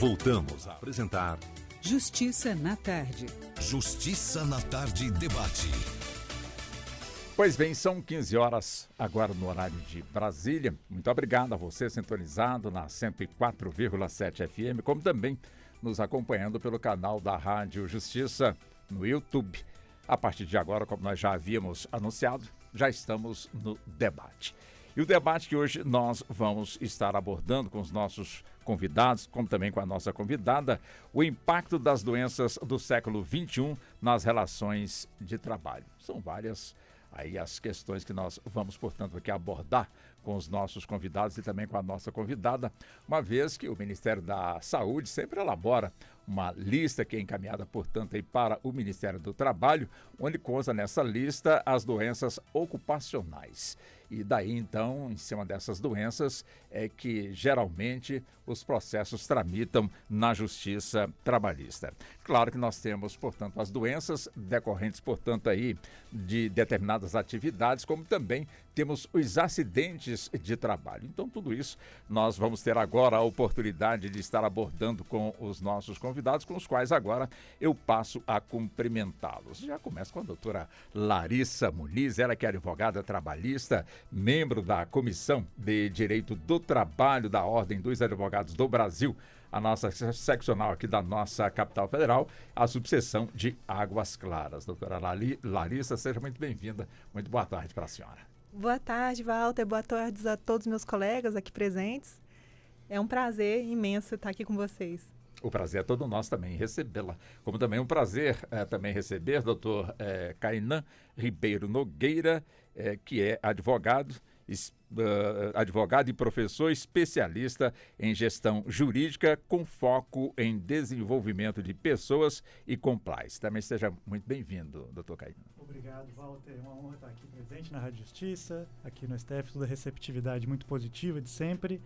Voltamos a apresentar Justiça na Tarde. Justiça na Tarde debate. Pois bem, são 15 horas agora no horário de Brasília. Muito obrigado a você sintonizado na 104,7 FM, como também nos acompanhando pelo canal da Rádio Justiça no YouTube. A partir de agora, como nós já havíamos anunciado, já estamos no debate. E o debate que hoje nós vamos estar abordando com os nossos convidados, como também com a nossa convidada, o impacto das doenças do século XXI nas relações de trabalho. São várias aí as questões que nós vamos, portanto, aqui abordar com os nossos convidados e também com a nossa convidada, uma vez que o Ministério da Saúde sempre elabora uma lista que é encaminhada, portanto, aí para o Ministério do Trabalho, onde consta nessa lista as doenças ocupacionais. E daí, então, em cima dessas doenças, é que geralmente os processos tramitam na Justiça Trabalhista. Claro que nós temos, portanto, as doenças decorrentes, portanto, aí de determinadas atividades, como também temos os acidentes de trabalho. Então, tudo isso nós vamos ter agora a oportunidade de estar abordando com os nossos convidados, com os quais agora eu passo a cumprimentá-los. Já começo com a doutora Larissa Muniz, ela que é advogada trabalhista, membro da Comissão de Direito do Trabalho da Ordem dos Advogados do Brasil, a nossa seccional aqui da nossa capital federal, a subseção de Águas Claras. Doutora Larissa, seja muito bem-vinda. Muito boa tarde para a senhora. Boa tarde, Walter. Boa tarde a todos os meus colegas aqui presentes. É um prazer imenso estar aqui com vocês. O prazer é todo nosso também recebê-la. Como também é um prazer também receber doutor Kainan Ribeiro Nogueira, que é advogado e professor especialista em gestão jurídica com foco em desenvolvimento de pessoas e compliance. Também seja muito bem-vindo, doutor Kainan. Obrigado, Walter. É uma honra estar aqui presente na Rádio Justiça, aqui no STF, toda a receptividade muito positiva de sempre.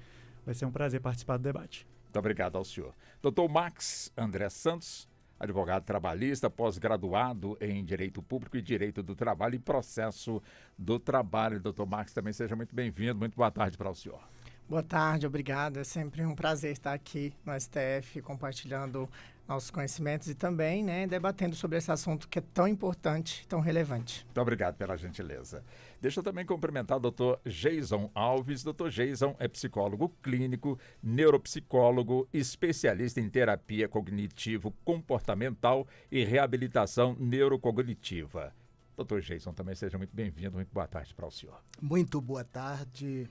Vai ser um prazer participar do debate. Muito obrigado ao senhor. Doutor Max André Santos, advogado trabalhista, pós-graduado em Direito Público e Direito do Trabalho e Processo do Trabalho. Doutor Max, também seja muito bem-vindo. Muito boa tarde para o senhor. Boa tarde, obrigado. É sempre um prazer estar aqui no STF, compartilhando nossos conhecimentos e também, debatendo sobre esse assunto que é tão importante, tão relevante. Muito obrigado pela gentileza. Deixa eu também cumprimentar o doutor Jason Alves. Doutor Jason é psicólogo clínico, neuropsicólogo, especialista em terapia cognitivo-comportamental e reabilitação neurocognitiva. Doutor Jason, também seja muito bem-vindo. Muito boa tarde para o senhor. Muito boa tarde,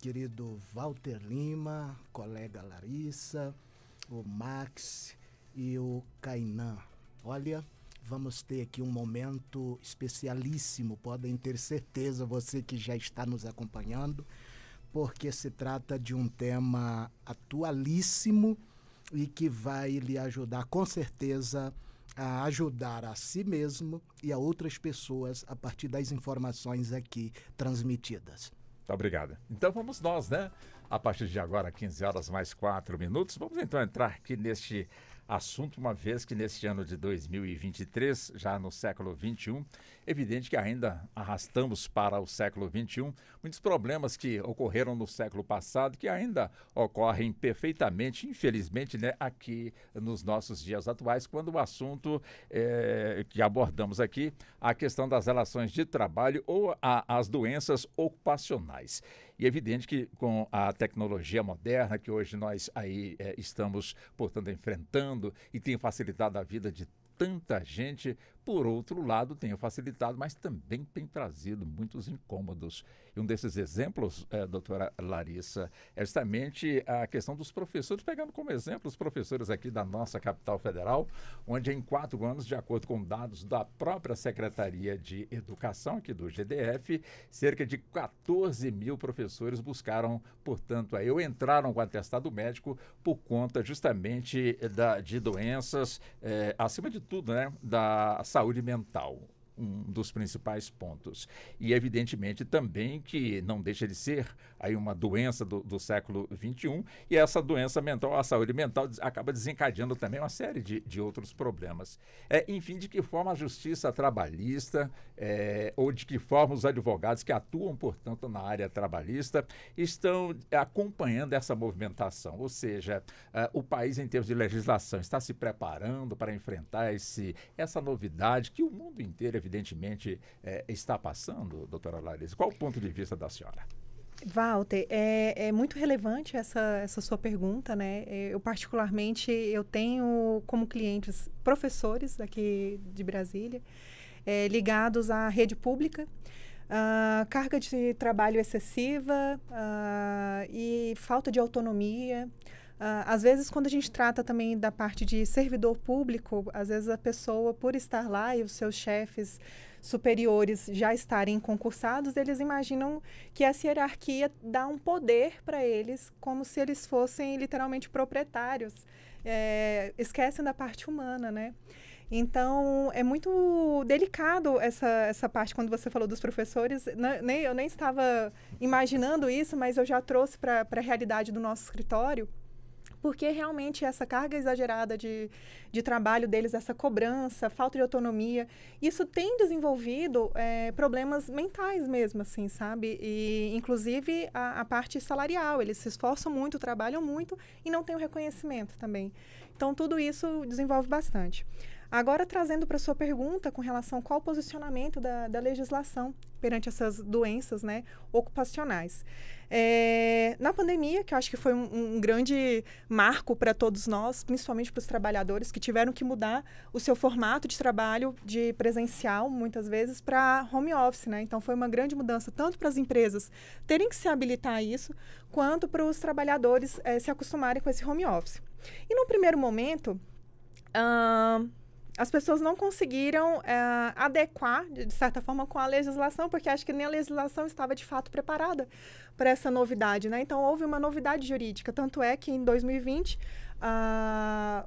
querido Walter Lima, colega Larissa, o Max e o Kainan. Olha, vamos ter aqui um momento especialíssimo, podem ter certeza, você que já está nos acompanhando, porque se trata de um tema atualíssimo e que vai lhe ajudar com certeza a ajudar a si mesmo e a outras pessoas a partir das informações aqui transmitidas. Muito obrigado. Então vamos nós, A partir de agora, 15 horas mais 4 minutos, vamos então entrar aqui neste assunto, uma vez que neste ano de 2023, já no século XXI, evidente que ainda arrastamos para o século XXI muitos problemas que ocorreram no século passado, que ainda ocorrem perfeitamente, infelizmente, aqui nos nossos dias atuais, quando o assunto que abordamos aqui, a questão das relações de trabalho ou as doenças ocupacionais. E é evidente que com a tecnologia moderna que hoje nós aí estamos, portanto, enfrentando e tem facilitado a vida de tanta gente, por outro lado, tem facilitado, mas também tem trazido muitos incômodos. E um desses exemplos, doutora Larissa, é justamente a questão dos professores, pegando como exemplo os professores aqui da nossa capital federal, onde em 4 anos, de acordo com dados da própria Secretaria de Educação, aqui do GDF, cerca de 14 mil professores buscaram, portanto, ou entraram com atestado médico por conta justamente de doenças, acima de tudo, da saúde mental. um dos principais pontos. E, evidentemente, também que não deixa de ser aí uma doença do século XXI, e essa doença mental, a saúde mental, acaba desencadeando também uma série de outros problemas. Enfim, de que forma a justiça trabalhista, ou de que forma os advogados que atuam, portanto, na área trabalhista, estão acompanhando essa movimentação, ou seja, o país, em termos de legislação, está se preparando para enfrentar essa novidade que o mundo inteiro, evidentemente, está passando, doutora Larissa. Qual o ponto de vista da senhora? Walter, é muito relevante essa sua pergunta, né? Eu, particularmente, eu tenho como clientes professores aqui de Brasília, ligados à rede pública, carga de trabalho excessiva e falta de autonomia. Às vezes, quando a gente trata também da parte de servidor público, às vezes a pessoa, por estar lá e os seus chefes superiores já estarem concursados, eles imaginam que essa hierarquia dá um poder para eles, como se eles fossem literalmente proprietários. Esquecem da parte humana, né? Então, é muito delicado essa parte, quando você falou dos professores. Eu nem estava imaginando isso, mas eu já trouxe para a realidade do nosso escritório, porque realmente essa carga exagerada de trabalho deles, essa cobrança, falta de autonomia, isso tem desenvolvido problemas mentais mesmo, assim, sabe? E, inclusive, a parte salarial, eles se esforçam muito, trabalham muito e não têm o reconhecimento também. Então, tudo isso desenvolve bastante. Agora, trazendo para a sua pergunta com relação ao qual o posicionamento da legislação perante essas doenças, né, ocupacionais. Na pandemia, que eu acho que foi um grande marco para todos nós, principalmente para os trabalhadores que tiveram que mudar o seu formato de trabalho de presencial, muitas vezes, para home office, né? Então, foi uma grande mudança, tanto para as empresas terem que se habilitar a isso, quanto para os trabalhadores se acostumarem com esse home office. E, no primeiro momento, as pessoas não conseguiram adequar, de certa forma, com a legislação, porque acho que nem a legislação estava, de fato, preparada para essa novidade, né? Então, houve uma novidade jurídica. Tanto é que, em 2020,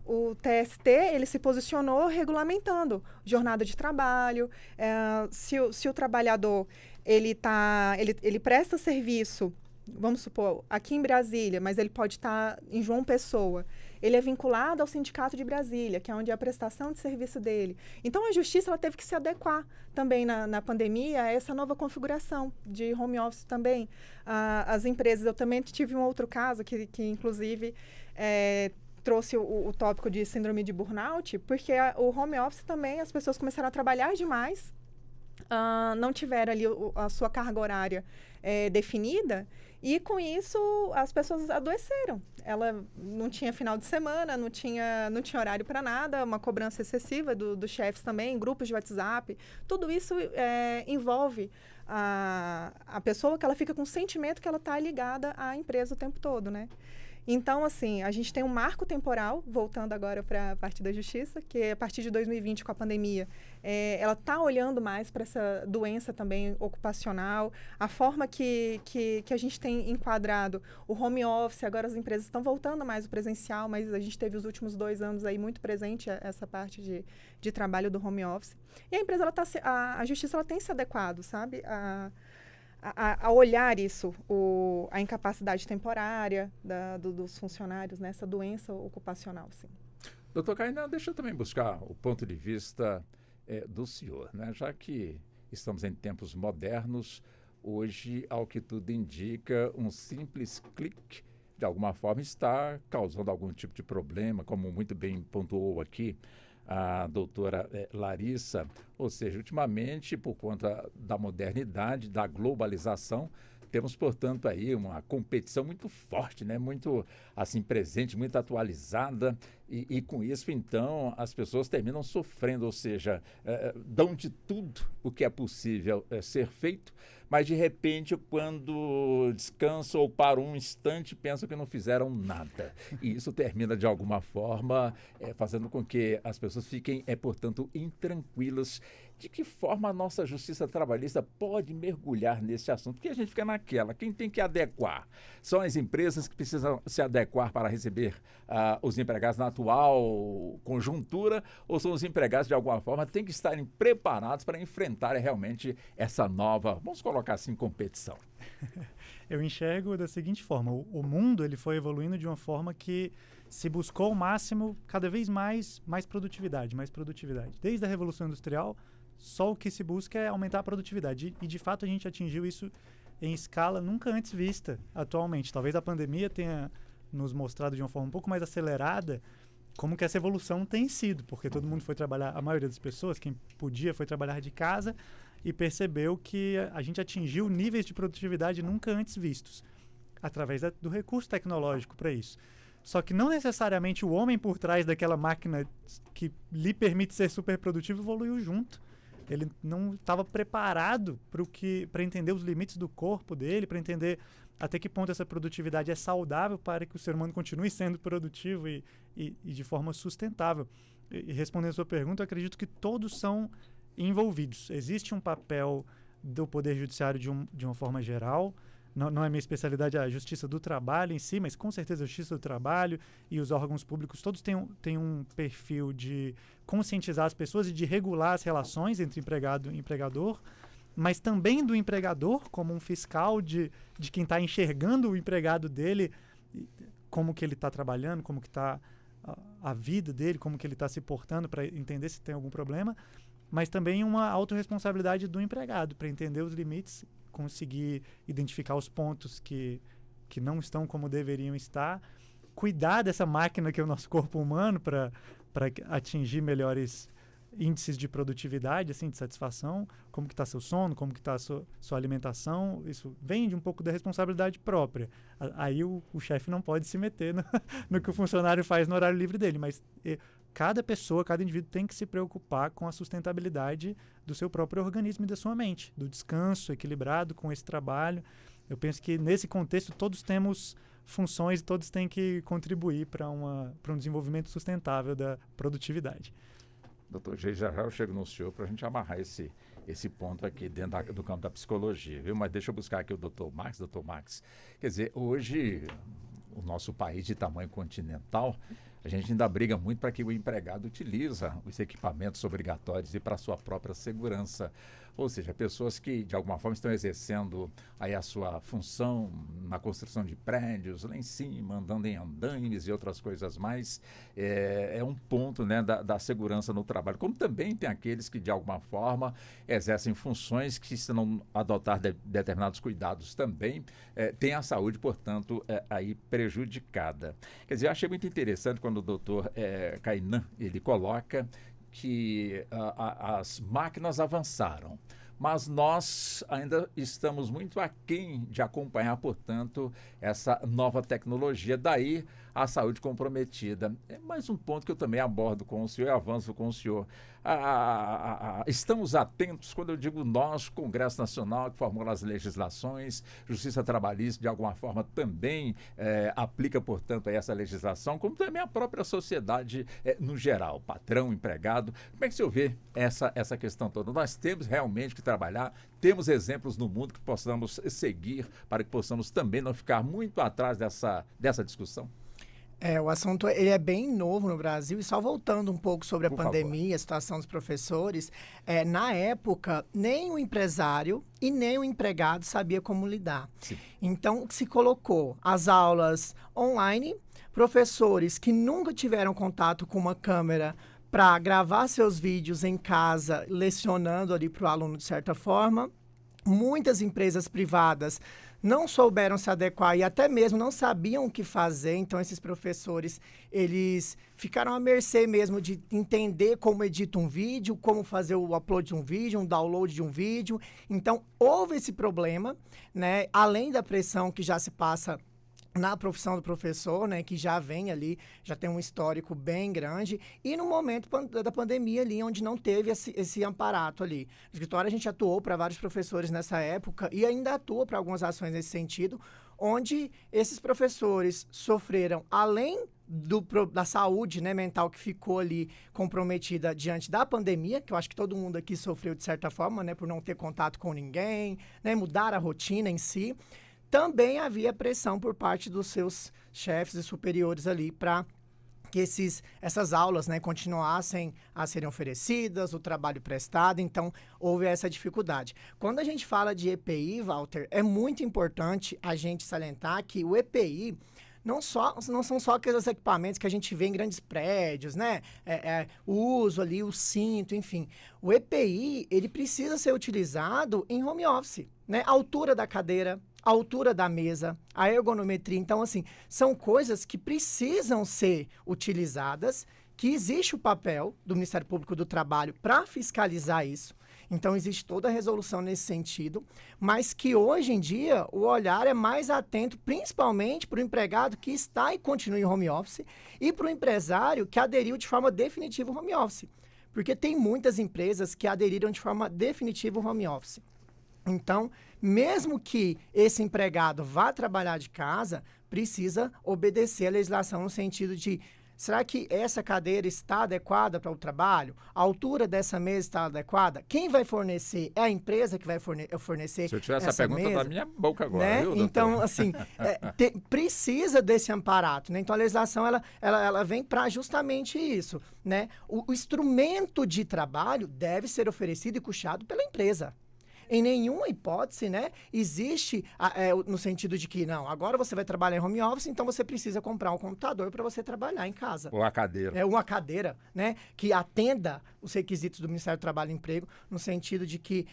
o TST ele se posicionou regulamentando jornada de trabalho. Se o trabalhador ele presta serviço, vamos supor, aqui em Brasília, mas ele pode estar em João Pessoa, ele é vinculado ao Sindicato de Brasília, que é onde é a prestação de serviço dele. Então, a Justiça ela teve que se adequar também na pandemia a essa nova configuração de home office também. As empresas, eu também tive um outro caso que inclusive, trouxe o tópico de síndrome de burnout, porque o home office também, as pessoas começaram a trabalhar demais, não tiveram ali a sua carga horária definida, e com isso as pessoas adoeceram. Ela não tinha final de semana, não tinha horário para nada, uma cobrança excessiva dos chefes também, grupos de WhatsApp. Tudo isso envolve a pessoa, que ela fica com o sentimento que ela está ligada à empresa o tempo todo, né? Então, assim, a gente tem um marco temporal, voltando agora para a parte da justiça, que a partir de 2020, com a pandemia, ela está olhando mais para essa doença também ocupacional, a forma que a gente tem enquadrado o home office. Agora as empresas estão voltando mais ao presencial, mas a gente teve os últimos 2 anos aí muito presente essa parte de trabalho do home office. E a empresa, a justiça, ela tem se adequado, sabe? A olhar isso, a incapacidade temporária dos funcionários, nessa doença ocupacional, sim. Doutor Kainan, deixa eu também buscar o ponto de vista do senhor, né? Já que estamos em tempos modernos, hoje, ao que tudo indica, um simples clique, de alguma forma, está causando algum tipo de problema, como muito bem pontuou aqui a doutora Larissa. Ou seja, ultimamente, por conta da modernidade, da globalização, temos, portanto, aí uma competição muito forte, né? Muito, assim, presente, muito atualizada, e com isso, então, as pessoas terminam sofrendo, ou seja, dão de tudo o que é possível ser feito mas de repente, quando descansam ou param um instante, pensam que não fizeram nada. E isso termina, de alguma forma, fazendo com que as pessoas fiquem, portanto, intranquilas. De que forma a nossa justiça trabalhista pode mergulhar nesse assunto? Porque a gente fica naquela, quem tem que adequar? São as empresas que precisam se adequar para receber os empregados na atual conjuntura, ou são os empregados, de alguma forma, têm que estarem preparados para enfrentar realmente essa nova, vamos colocar assim, competição? Eu enxergo da seguinte forma, o mundo ele foi evoluindo de uma forma que se buscou ao máximo, cada vez mais produtividade. Desde a Revolução Industrial, só o que se busca é aumentar a produtividade. E, de fato, a gente atingiu isso em escala nunca antes vista atualmente. Talvez a pandemia tenha nos mostrado de uma forma um pouco mais acelerada como que essa evolução tem sido, porque todo mundo foi trabalhar, a maioria das pessoas, quem podia, foi trabalhar de casa e percebeu que a gente atingiu níveis de produtividade nunca antes vistos, através do recurso tecnológico para isso. Só que não necessariamente o homem por trás daquela máquina que lhe permite ser super produtivo evoluiu junto. Ele não estava preparado para entender os limites do corpo dele, para entender até que ponto essa produtividade é saudável para que o ser humano continue sendo produtivo e de forma sustentável. E respondendo a sua pergunta, eu acredito que todos são envolvidos. Existe um papel do Poder Judiciário de uma forma geral. Não é minha especialidade a justiça do trabalho em si, mas com certeza a justiça do trabalho e os órgãos públicos todos têm um perfil de conscientizar as pessoas e de regular as relações entre empregado e empregador, mas também do empregador como um fiscal de quem está enxergando o empregado dele, como que ele está trabalhando, como que está a vida dele, como que ele está se portando para entender se tem algum problema, mas também uma autorresponsabilidade do empregado para entender os limites, conseguir identificar os pontos que não estão como deveriam estar, cuidar dessa máquina que é o nosso corpo humano para atingir melhores índices de produtividade, assim, de satisfação, como que está seu sono, como que está sua alimentação. Isso vem de um pouco da responsabilidade própria. Aí o chefe não pode se meter no que o funcionário faz no horário livre dele, mas cada pessoa, cada indivíduo tem que se preocupar com a sustentabilidade do seu próprio organismo e da sua mente, do descanso equilibrado com esse trabalho. Eu penso que nesse contexto todos temos funções e todos têm que contribuir para um desenvolvimento sustentável da produtividade. Doutor G, já eu chego no senhor para a gente amarrar esse ponto aqui dentro do campo da psicologia, viu? Mas deixa eu buscar aqui o doutor Max. Doutor Max, quer dizer, hoje o nosso país de tamanho continental, a gente ainda briga muito para que o empregado utilize os equipamentos obrigatórios e para a sua própria segurança. Ou seja, pessoas que, de alguma forma, estão exercendo aí a sua função na construção de prédios, lá em cima, andando em andaimes e outras coisas mais, é um ponto, né, da segurança no trabalho. Como também tem aqueles que, de alguma forma, exercem funções que, se não adotar determinados cuidados também, tem a saúde, portanto, aí prejudicada. Quer dizer, eu achei muito interessante quando o doutor Kainan, ele coloca que as máquinas avançaram, mas nós ainda estamos muito aquém de acompanhar, portanto, essa nova tecnologia, daí a saúde comprometida. É mais um ponto que eu também abordo com o senhor e avanço com o senhor. Estamos atentos, quando eu digo nós, Congresso Nacional, que formula as legislações, Justiça Trabalhista, de alguma forma, também aplica, portanto, a essa legislação, como também a própria sociedade no geral, patrão, empregado. Como é que o senhor vê essa questão toda? Nós temos realmente que trabalhar, temos exemplos no mundo que possamos seguir para que possamos também não ficar muito atrás dessa discussão? O assunto ele é bem novo no Brasil, e só voltando um pouco sobre a Por pandemia, favor. a situação dos professores, na época, nem o empresário e nem o empregado sabia como lidar. Sim. Então, se colocou as aulas online, professores que nunca tiveram contato com uma câmera para gravar seus vídeos em casa, lecionando ali para o aluno de certa forma. Muitas empresas privadas não souberam se adequar e até mesmo não sabiam o que fazer. Então, esses professores, eles ficaram à mercê mesmo de entender como edita um vídeo, como fazer o upload de um vídeo, um download de um vídeo. Então, houve esse problema, né? Além da pressão que já se passa na profissão do professor, né, que já vem ali, já tem um histórico bem grande, e no momento da pandemia ali, onde não teve esse amparato ali. No escritório a gente atuou para vários professores nessa época e ainda atua para algumas ações nesse sentido, onde esses professores sofreram, além da saúde, né, mental que ficou ali comprometida diante da pandemia, que eu acho que todo mundo aqui sofreu de certa forma, né, por não ter contato com ninguém, né, mudar a rotina em si. Também havia pressão por parte dos seus chefes e superiores ali para que essas aulas, né, continuassem a serem oferecidas, o trabalho prestado, então houve essa dificuldade. Quando a gente fala de EPI, Walter, é muito importante a gente salientar que o EPI não são só aqueles equipamentos que a gente vê em grandes prédios, né? O uso ali, o cinto, enfim. O EPI, ele precisa ser utilizado em home office, né? A altura da cadeira, a altura da mesa, a ergonometria. Então, assim, são coisas que precisam ser utilizadas, que existe o papel do Ministério Público do Trabalho para fiscalizar isso. Então, existe toda a resolução nesse sentido, mas que hoje em dia o olhar é mais atento, principalmente para o empregado que está e continua em home office e para o empresário que aderiu de forma definitiva ao home office. Porque tem muitas empresas que aderiram de forma definitiva ao home office. Então, mesmo que esse empregado vá trabalhar de casa, precisa obedecer à legislação no sentido de: será que essa cadeira está adequada para o trabalho? A altura dessa mesa está adequada? Quem vai fornecer? É a empresa que vai fornecer. Se eu tivesse essa a pergunta mesa, na minha boca agora, né? viu, doutor? Então, assim, precisa desse amparato, né? Então, a legislação, ela vem para justamente isso, né? O instrumento de trabalho deve ser oferecido e custeado pela empresa. Em nenhuma hipótese, né, existe no sentido de que, não, agora você vai trabalhar em home office, então você precisa comprar um computador para você trabalhar em casa. Ou a cadeira. É uma cadeira, né, que atenda os requisitos do Ministério do Trabalho e Emprego, no sentido de que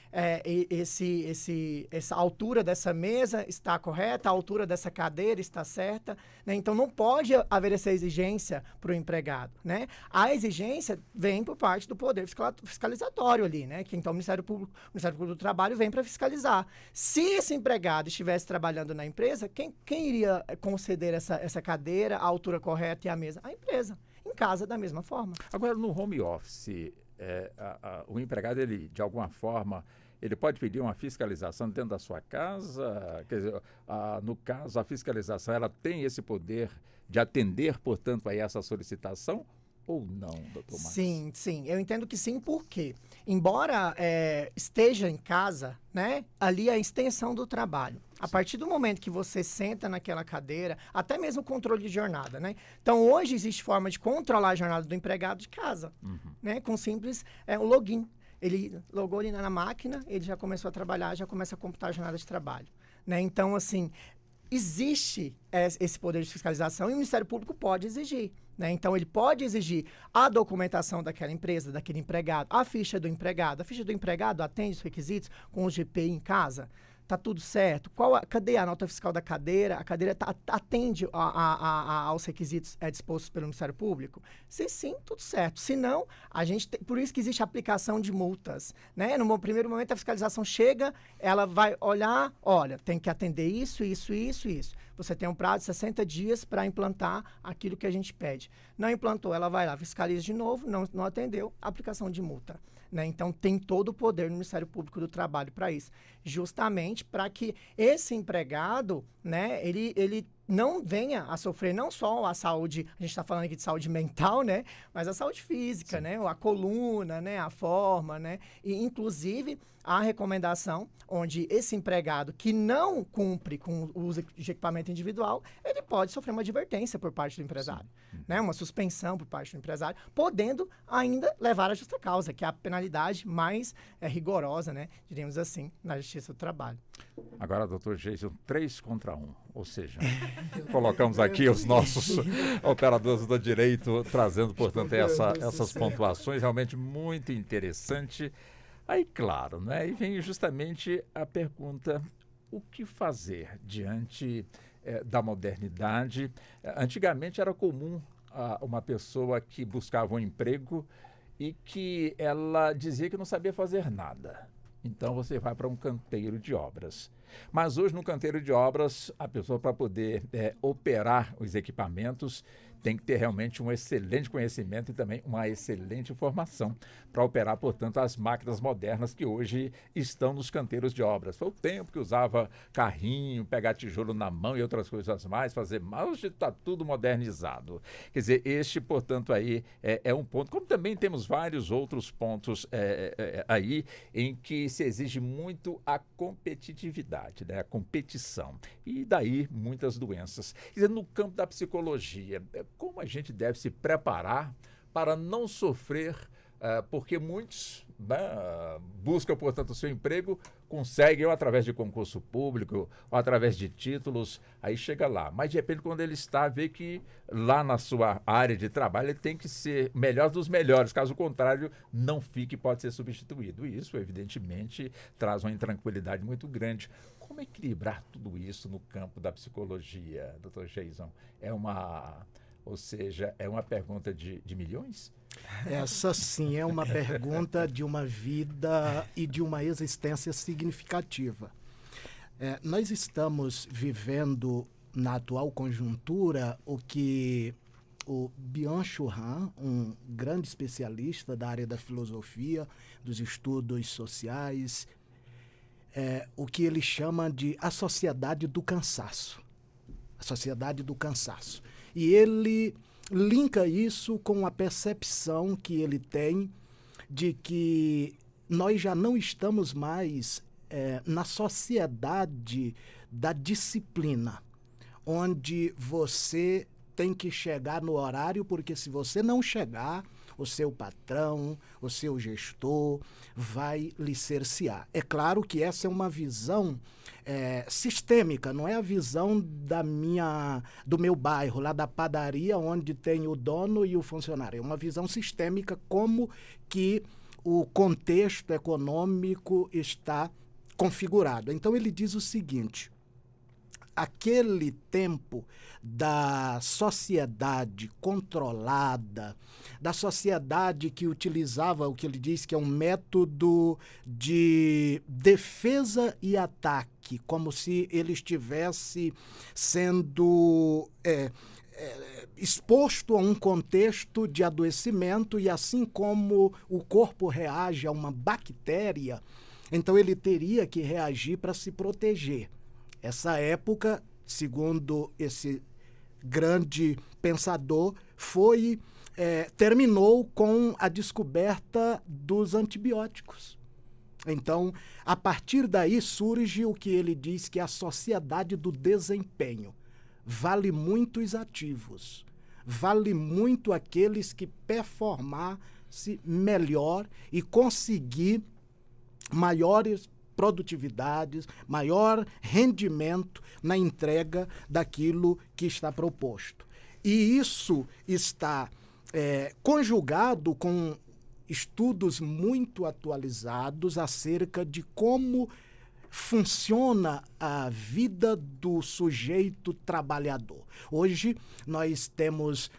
essa altura dessa mesa está correta, a altura dessa cadeira está certa, né? Então não pode haver essa exigência para o empregado, né? A exigência vem por parte do poder fiscalizatório ali, né? Que então o Ministério Público do Trabalho vem para fiscalizar. Se esse empregado estivesse trabalhando na empresa, quem iria conceder essa cadeira, a altura correta e a mesa? A empresa. Em casa, da mesma forma. Agora, no home office, o empregado, ele, de alguma forma, ele pode pedir uma fiscalização dentro da sua casa? Quer dizer, no caso, a fiscalização, ela tem esse poder de atender, portanto, a essa solicitação? Ou não, doutor Marcos? Sim. Eu entendo que sim, porque, embora esteja em casa, né, ali é a extensão do trabalho. A partir do momento que você senta naquela cadeira, até mesmo o controle de jornada, né? Então, hoje existe forma de controlar a jornada do empregado de casa, né? Com simples o login. Ele logou ali na máquina, ele já começou a trabalhar, já começa a computar a jornada de trabalho, né? Então, assim, existe esse poder de fiscalização e o Ministério Público pode exigir, né? Então, ele pode exigir a documentação daquela empresa, daquele empregado, a ficha do empregado. A ficha do empregado atende os requisitos com o GPI em casa? Tá tudo certo? Cadê a nota fiscal da cadeira? A cadeira atende aos requisitos dispostos pelo Ministério Público? Se sim, tudo certo. Se não, por isso que existe a aplicação de multas, né? No primeiro momento, a fiscalização chega, ela vai olhar, olha, tem que atender isso. Você tem um prazo de 60 dias para implantar aquilo que a gente pede. Não implantou, ela vai lá, fiscaliza de novo, não atendeu, aplicação de multa. Né? Então, tem todo o poder no Ministério Público do Trabalho para isso. Justamente para que esse empregado, né, ele não venha a sofrer não só a saúde, a gente está falando aqui de saúde mental, né, mas a saúde física, né, a coluna, né, a forma, né, e inclusive a recomendação onde esse empregado que não cumpre com o uso de equipamento individual, ele pode sofrer uma advertência por parte do empresário, né, uma suspensão por parte do empresário, podendo ainda levar à justa causa, que é a penalidade mais rigorosa, né, diríamos assim, na Justiça do Trabalho. Agora, doutor Jason, 3 contra 1, ou seja, colocamos aqui os nossos operadores do direito trazendo, portanto, essas pontuações, realmente muito interessante. Aí, claro, né? E vem justamente a pergunta, o que fazer diante da modernidade? Antigamente era comum uma pessoa que buscava um emprego e que ela dizia que não sabia fazer nada. então você vai para um canteiro de obras. Mas hoje, no canteiro de obras, a pessoa, para poder operar os equipamentos, tem que ter realmente um excelente conhecimento e também uma excelente formação para operar, portanto, as máquinas modernas que hoje estão nos canteiros de obras. Foi o tempo que usava carrinho, pegar tijolo na mão e outras coisas mais, fazer mal. Hoje está tudo modernizado. Quer dizer, este, portanto, aí é um ponto. Como também temos vários outros pontos aí em que se exige muito a competitividade, né? A competição. E daí muitas doenças. Quer dizer, no campo da psicologia, como a gente deve se preparar para não sofrer, porque muitos, né, buscam, portanto, o seu emprego, conseguem ou através de concurso público, ou através de títulos, aí chega lá. Mas, de repente, quando ele está, vê que lá na sua área de trabalho ele tem que ser melhor dos melhores, caso contrário, não fique, pode ser substituído. E isso, evidentemente, traz uma intranquilidade muito grande. Como equilibrar tudo isso no campo da psicologia, Dr. Geison? Ou seja, é uma pergunta de milhões? Essa sim é uma pergunta de uma vida e de uma existência significativa. Nós estamos vivendo, na atual conjuntura, o que o Byung-Chul Han, um grande especialista da área da filosofia, dos estudos sociais, o que ele chama de a sociedade do cansaço. A sociedade do cansaço. E ele linka isso com a percepção que ele tem de que nós já não estamos mais na sociedade da disciplina, onde você tem que chegar no horário, porque se você não chegar, o seu patrão, o seu gestor vai lhe cercear. É claro que essa é uma visão sistêmica, não é a visão do meu bairro, lá da padaria, onde tem o dono e o funcionário. É uma visão sistêmica, como que o contexto econômico está configurado. Então ele diz o seguinte: aquele tempo da sociedade controlada, da sociedade que utilizava o que ele diz que é um método de defesa e ataque, como se ele estivesse sendo exposto a um contexto de adoecimento, e assim como o corpo reage a uma bactéria, então ele teria que reagir para se proteger. Essa época, segundo esse grande pensador, terminou com a descoberta dos antibióticos. Então, a partir daí surge o que ele diz que é a sociedade do desempenho. Vale muito os ativos, vale muito aqueles que performar-se melhor e conseguir maiores produtividades, maior rendimento na entrega daquilo que está proposto. E isso está conjugado com estudos muito atualizados acerca de como funciona a vida do sujeito trabalhador. Hoje nós temos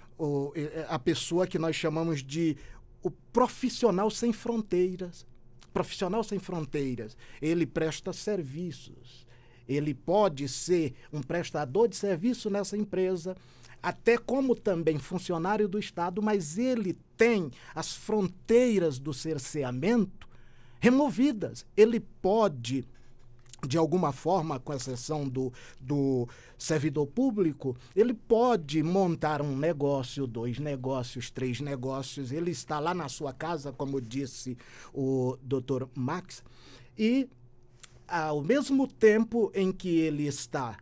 a pessoa que nós chamamos de o profissional sem fronteiras. Profissional sem fronteiras, ele presta serviços, ele pode ser um prestador de serviço nessa empresa, até como também funcionário do Estado, mas ele tem as fronteiras do cerceamento removidas. Ele pode, de alguma forma, com exceção do servidor público, ele pode montar um negócio, 2 negócios, 3 negócios, ele está lá na sua casa, como disse o Dr. Max, e ao mesmo tempo em que ele está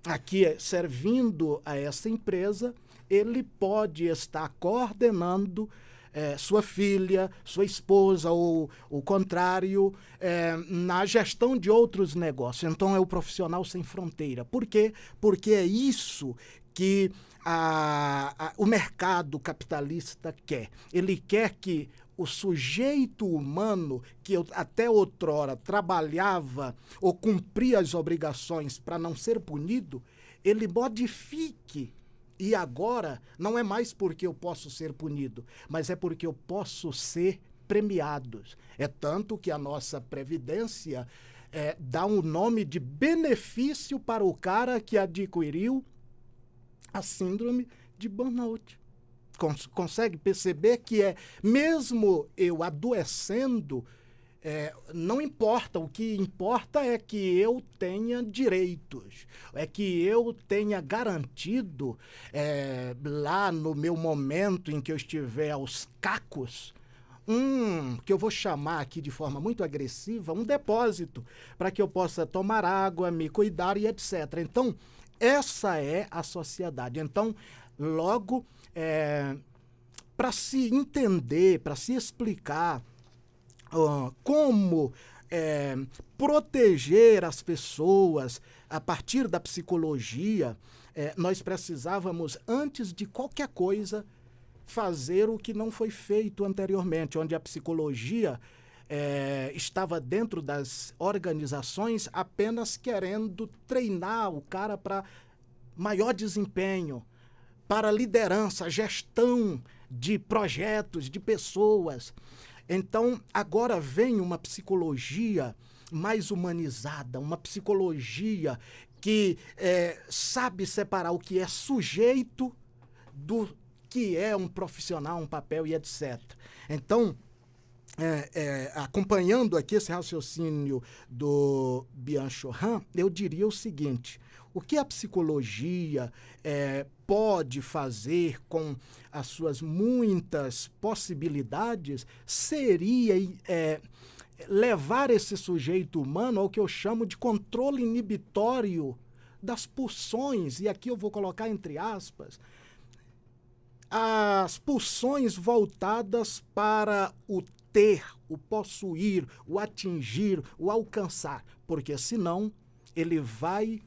aqui servindo a essa empresa, ele pode estar coordenando sua filha, sua esposa, ou o contrário, na gestão de outros negócios. Então, é o profissional sem fronteira. Por quê? Porque é isso que o mercado capitalista quer. Ele quer que o sujeito humano, que até outrora trabalhava ou cumpria as obrigações para não ser punido, ele modifique. E agora, não é mais porque eu posso ser punido, mas é porque eu posso ser premiados. É tanto que a nossa Previdência dá um nome de benefício para o cara que adquiriu a síndrome de burnout. Consegue perceber que mesmo eu adoecendo, não importa, o que importa é que eu tenha direitos, é que eu tenha garantido, lá no meu momento em que eu estiver aos cacos, que eu vou chamar aqui de forma muito agressiva, um depósito, para que eu possa tomar água, me cuidar e etc. Então, essa é a sociedade. Então, logo, para se entender, para se explicar como proteger as pessoas a partir da psicologia, nós precisávamos, antes de qualquer coisa, fazer o que não foi feito anteriormente, onde a psicologia estava dentro das organizações apenas querendo treinar o cara para maior desempenho, para liderança, gestão de projetos, de pessoas. Então, agora vem uma psicologia mais humanizada, uma psicologia que sabe separar o que é sujeito do que é um profissional, um papel e etc. Então, acompanhando aqui esse raciocínio do Byung-Chul Han, eu diria o seguinte: o que a psicologia pode fazer com as suas muitas possibilidades seria levar esse sujeito humano ao que eu chamo de controle inibitório das pulsões, e aqui eu vou colocar entre aspas, as pulsões voltadas para o ter, o possuir, o atingir, o alcançar, porque senão ele vai,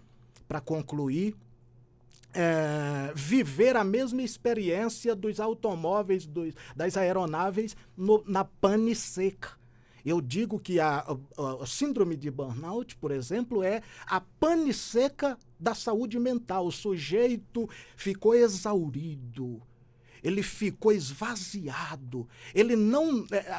para concluir, viver a mesma experiência dos automóveis, das aeronaves na pane seca. Eu digo que a síndrome de burnout, por exemplo, é a pane seca da saúde mental. O sujeito ficou exaurido, ele ficou esvaziado.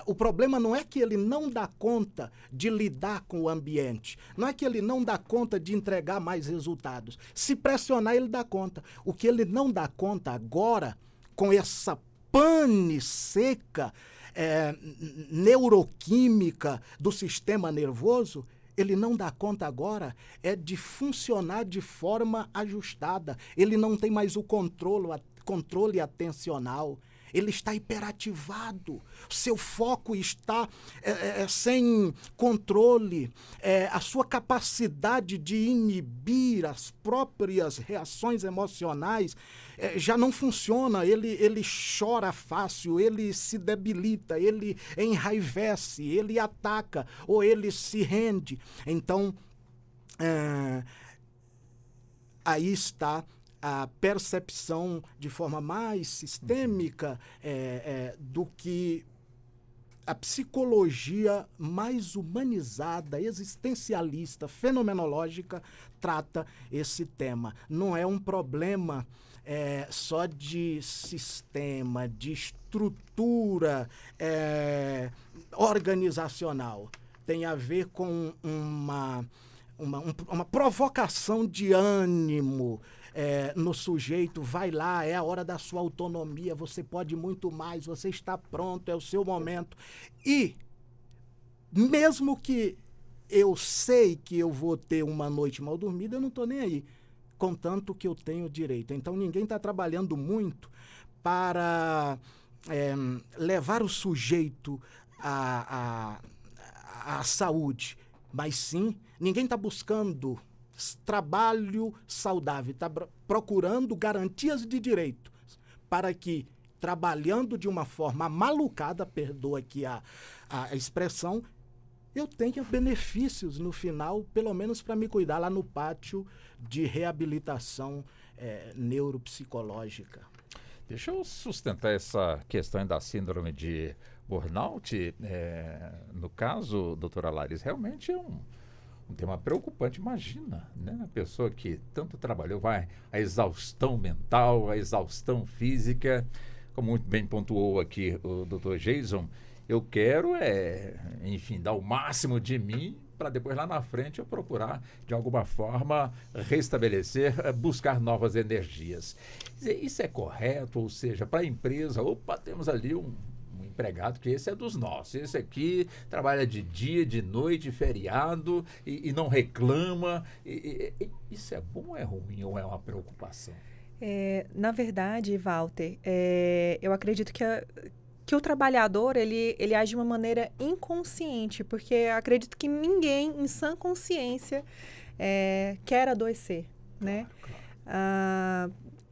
O problema não é que ele não dá conta de lidar com o ambiente, não é que ele não dá conta de entregar mais resultados. Se pressionar, ele dá conta. O que ele não dá conta agora, com essa pane seca neuroquímica do sistema nervoso, ele não dá conta agora de funcionar de forma ajustada. Ele não tem mais o controle atencional, ele está hiperativado, seu foco está sem controle, a sua capacidade de inibir as próprias reações emocionais já não funciona, ele chora fácil, ele se debilita, ele enraivece, ele ataca ou ele se rende. Então, aí está a percepção de forma mais sistêmica do que a psicologia mais humanizada, existencialista, fenomenológica trata esse tema. Não é um problema só de sistema, de estrutura organizacional. Tem a ver com uma provocação de ânimo no sujeito. Vai lá, é a hora da sua autonomia, você pode muito mais, você está pronto, é o seu momento. E mesmo que eu sei que eu vou ter uma noite mal dormida, eu não estou nem aí, contanto que eu tenho direito. Então ninguém está trabalhando muito para levar o sujeito à saúde, mas sim, ninguém está buscando trabalho saudável, está procurando garantias de direitos para que, trabalhando de uma forma malucada, perdoa aqui a expressão, eu tenha benefícios no final, pelo menos para me cuidar lá no pátio de reabilitação neuropsicológica. Deixa eu sustentar essa questão da síndrome de burnout. No caso, doutora Larissa, realmente é um tema preocupante. Imagina, né? A pessoa que tanto trabalhou, vai a exaustão mental, a exaustão física, como muito bem pontuou aqui o Dr. Jason, eu quero, enfim, dar o máximo de mim para depois lá na frente eu procurar, de alguma forma, restabelecer, buscar novas energias. Isso é correto? Ou seja, para a empresa, opa, temos ali um empregado que esse é dos nossos, esse aqui trabalha de dia, de noite, feriado e não reclama. Isso é bom ou é ruim ou é uma preocupação? Na verdade, Walter, eu acredito que o trabalhador, ele age de uma maneira inconsciente, porque eu acredito que ninguém, em sã consciência, quer adoecer, né?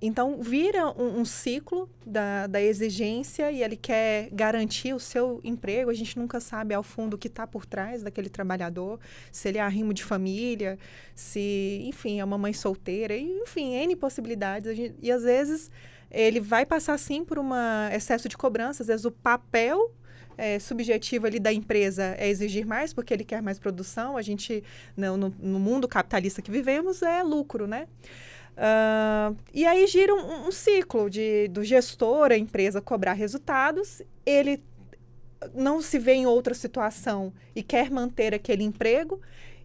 Então, vira um ciclo da exigência e ele quer garantir o seu emprego. A gente nunca sabe, ao fundo, o que está por trás daquele trabalhador, se ele é arrimo de família, se, enfim, é uma mãe solteira, enfim, N possibilidades. E, às vezes, ele vai passar, sim, por um excesso de cobrança. Às vezes, o papel subjetivo ali da empresa é exigir mais, porque ele quer mais produção. A gente, no mundo capitalista que vivemos, é lucro, né? E aí gira um ciclo do gestor, a empresa cobrar resultados, ele não se vê em outra situação e quer manter aquele emprego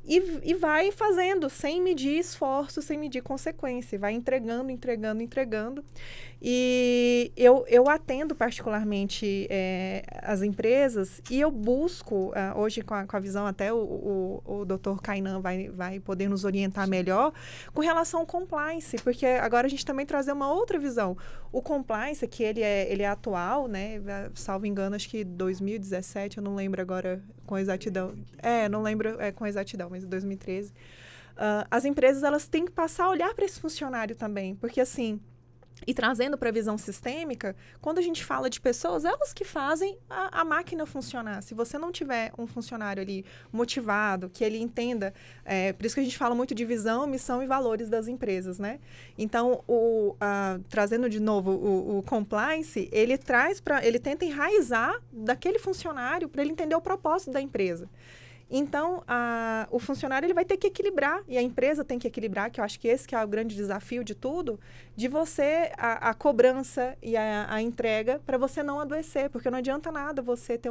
e vai fazendo sem medir esforço, sem medir consequência, vai entregando. E eu atendo particularmente as empresas e eu busco, hoje com a visão até o Dr. Kainan vai poder nos orientar melhor, com relação ao compliance, porque agora a gente também trazer uma outra visão. O compliance, que ele é atual, né, salvo engano, acho que 2017, eu não lembro agora com exatidão. Não lembro com exatidão, mas em 2013. As empresas, elas têm que passar a olhar para esse funcionário também, porque assim, e trazendo para a visão sistêmica, quando a gente fala de pessoas, elas que fazem a máquina funcionar. Se você não tiver um funcionário ali motivado, que ele entenda, por isso que a gente fala muito de visão, missão e valores das empresas, né? Então, trazendo de novo o compliance, ele tenta enraizar daquele funcionário para ele entender o propósito da empresa. Então, o funcionário ele vai ter que equilibrar, e a empresa tem que equilibrar, que eu acho que esse que é o grande desafio de tudo, de você, a cobrança e a entrega, para você não adoecer, porque não adianta nada você ter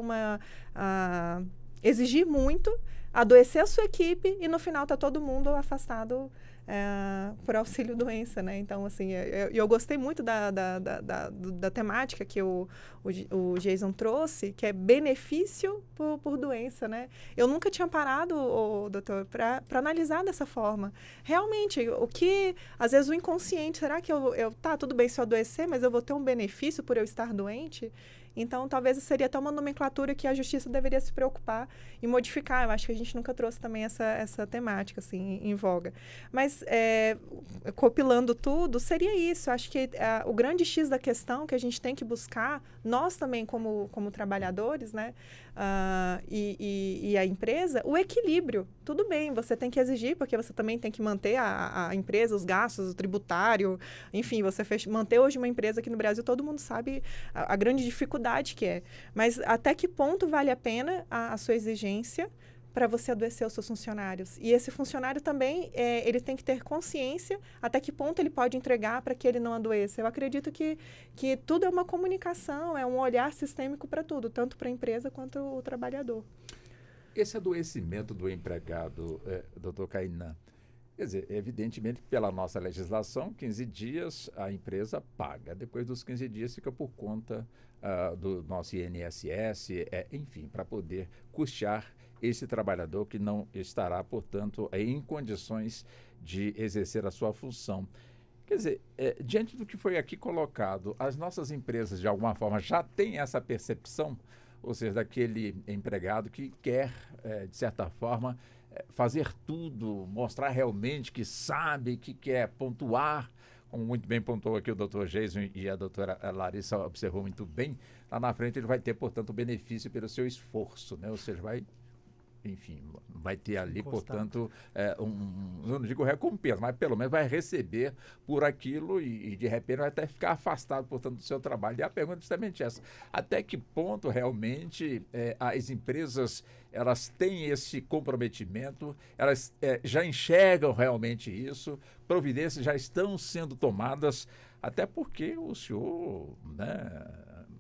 exigir muito, adoecer a sua equipe e no final tá todo mundo afastado por auxílio-doença, né? Então, assim, eu gostei muito da temática que o Jason trouxe, que é benefício por doença, né? Eu nunca tinha parado, doutor, para analisar dessa forma. Realmente, o que, às vezes, o inconsciente, será que tá, tudo bem se eu adoecer, mas eu vou ter um benefício por eu estar doente? Então, talvez seria até uma nomenclatura que a justiça deveria se preocupar e modificar. Eu acho que a gente nunca trouxe também essa temática, assim, em voga. Mas, compilando tudo, seria isso. Eu acho que o grande X da questão que a gente tem que buscar, nós também como trabalhadores, né, e a empresa, o equilíbrio. Tudo bem, você tem que exigir, porque você também tem que manter a empresa, os gastos, o tributário, enfim, você manter hoje uma empresa aqui no Brasil, todo mundo sabe a grande dificuldade que é. Mas até que ponto vale a pena a sua exigência para você adoecer os seus funcionários? E esse funcionário também, ele tem que ter consciência até que ponto ele pode entregar para que ele não adoeça. Eu acredito que tudo é uma comunicação, é um olhar sistêmico para tudo, tanto para a empresa quanto o trabalhador. Esse adoecimento do empregado, doutor Kainan, quer dizer, evidentemente, pela nossa legislação, 15 dias a empresa paga. Depois dos 15 dias fica por conta do nosso INSS, enfim, para poder custear esse trabalhador que não estará, portanto, em condições de exercer a sua função. Quer dizer, diante do que foi aqui colocado, as nossas empresas, de alguma forma, já têm essa percepção, ou seja, daquele empregado que quer, de certa forma, fazer tudo, mostrar realmente que sabe, que quer pontuar, como muito bem pontuou aqui o doutor Jason e a doutora Larissa observou muito bem, lá na frente ele vai ter, portanto, o benefício pelo seu esforço, né? Ou seja, enfim, vai ter ali, portanto, eu não digo recompensa, mas pelo menos vai receber por aquilo e de repente vai até ficar afastado, portanto, do seu trabalho. E a pergunta é justamente essa: até que ponto realmente as empresas elas têm esse comprometimento, elas já enxergam realmente isso, providências já estão sendo tomadas Até porque o senhor, né,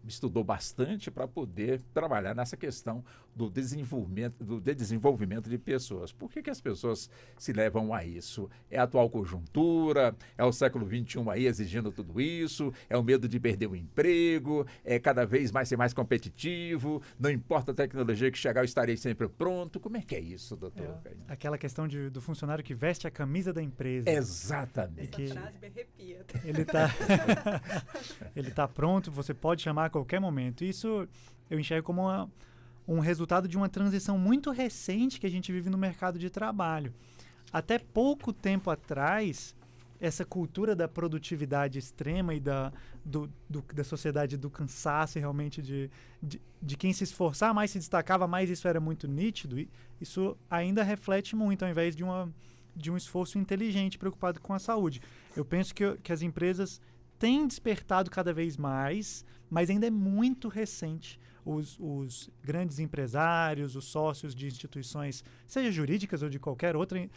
estudou bastante para poder trabalhar nessa questão do desenvolvimento de pessoas. Por que as pessoas se levam a isso? É a atual conjuntura? É o século XXI aí exigindo tudo isso? É o medo de perder o emprego? É cada vez mais ser mais competitivo? Não importa a tecnologia que chegar, eu estarei sempre pronto? Como é que é isso, doutor? Aquela questão do funcionário que veste a camisa da empresa. Exatamente. Essa frase me arrepia. Ele tá pronto, você pode chamar a qualquer momento. Isso eu enxergo como um resultado de uma transição muito recente que a gente vive no mercado de trabalho. Até pouco tempo atrás, essa cultura da produtividade extrema e da sociedade do cansaço, realmente de quem se esforçar mais, se destacava mais, isso era muito nítido. E isso ainda reflete muito, ao invés de um esforço inteligente preocupado com a saúde. Eu penso que as empresas têm despertado cada vez mais, mas ainda é muito recente. Os grandes empresários, os sócios de instituições, seja jurídicas ou de qualquer outra,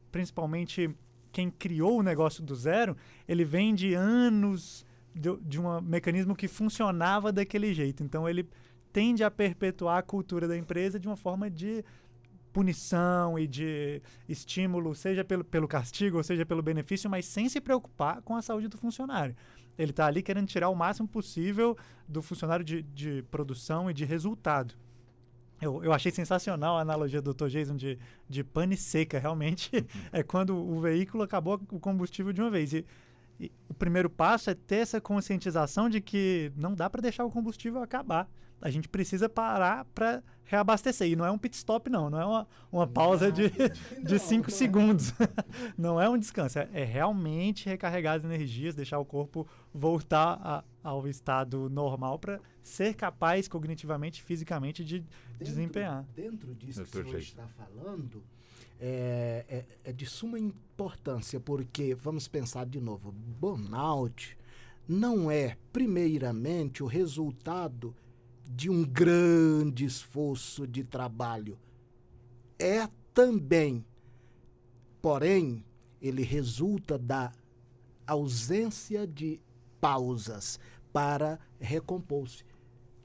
principalmente quem criou o negócio do zero, ele vem de anos de um mecanismo que funcionava daquele jeito. Então, ele tende a perpetuar a cultura da empresa de uma forma de punição e de estímulo, seja pelo castigo ou seja pelo benefício, mas sem se preocupar com a saúde do funcionário. Ele está ali querendo tirar o máximo possível do funcionário de produção e de resultado. Eu achei sensacional a analogia do Dr. Jason de pane seca. Realmente é quando o veículo acabou o combustível de uma vez. E o primeiro passo é ter essa conscientização de que não dá para deixar o combustível acabar. A gente precisa parar para reabastecer. E não é um pit stop, não. Não é uma pausa de 5 segundos. Não é um descanso. É realmente recarregar as energias, deixar o corpo voltar ao estado normal para ser capaz cognitivamente, fisicamente, de desempenhar. Dentro disso que você está falando, é de suma importância, porque, vamos pensar de novo, burnout não é, primeiramente, o resultado de um grande esforço de trabalho. É também, porém, ele resulta da ausência de pausas para recompor-se.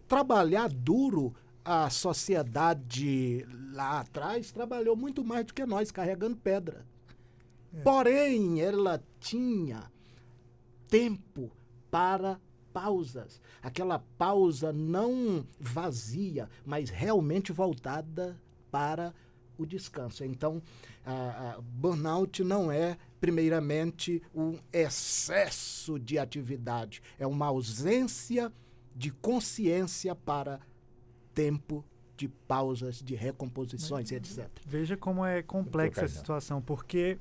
Trabalhar duro, a sociedade lá atrás trabalhou muito mais do que nós, carregando pedra. Porém, ela tinha tempo para pausas. Aquela pausa não vazia, mas realmente voltada para o descanso. Então, burnout não é, primeiramente, um excesso de atividade. É uma ausência de consciência para tempo de pausas, de recomposições, etc. Veja como é complexa essa situação, porque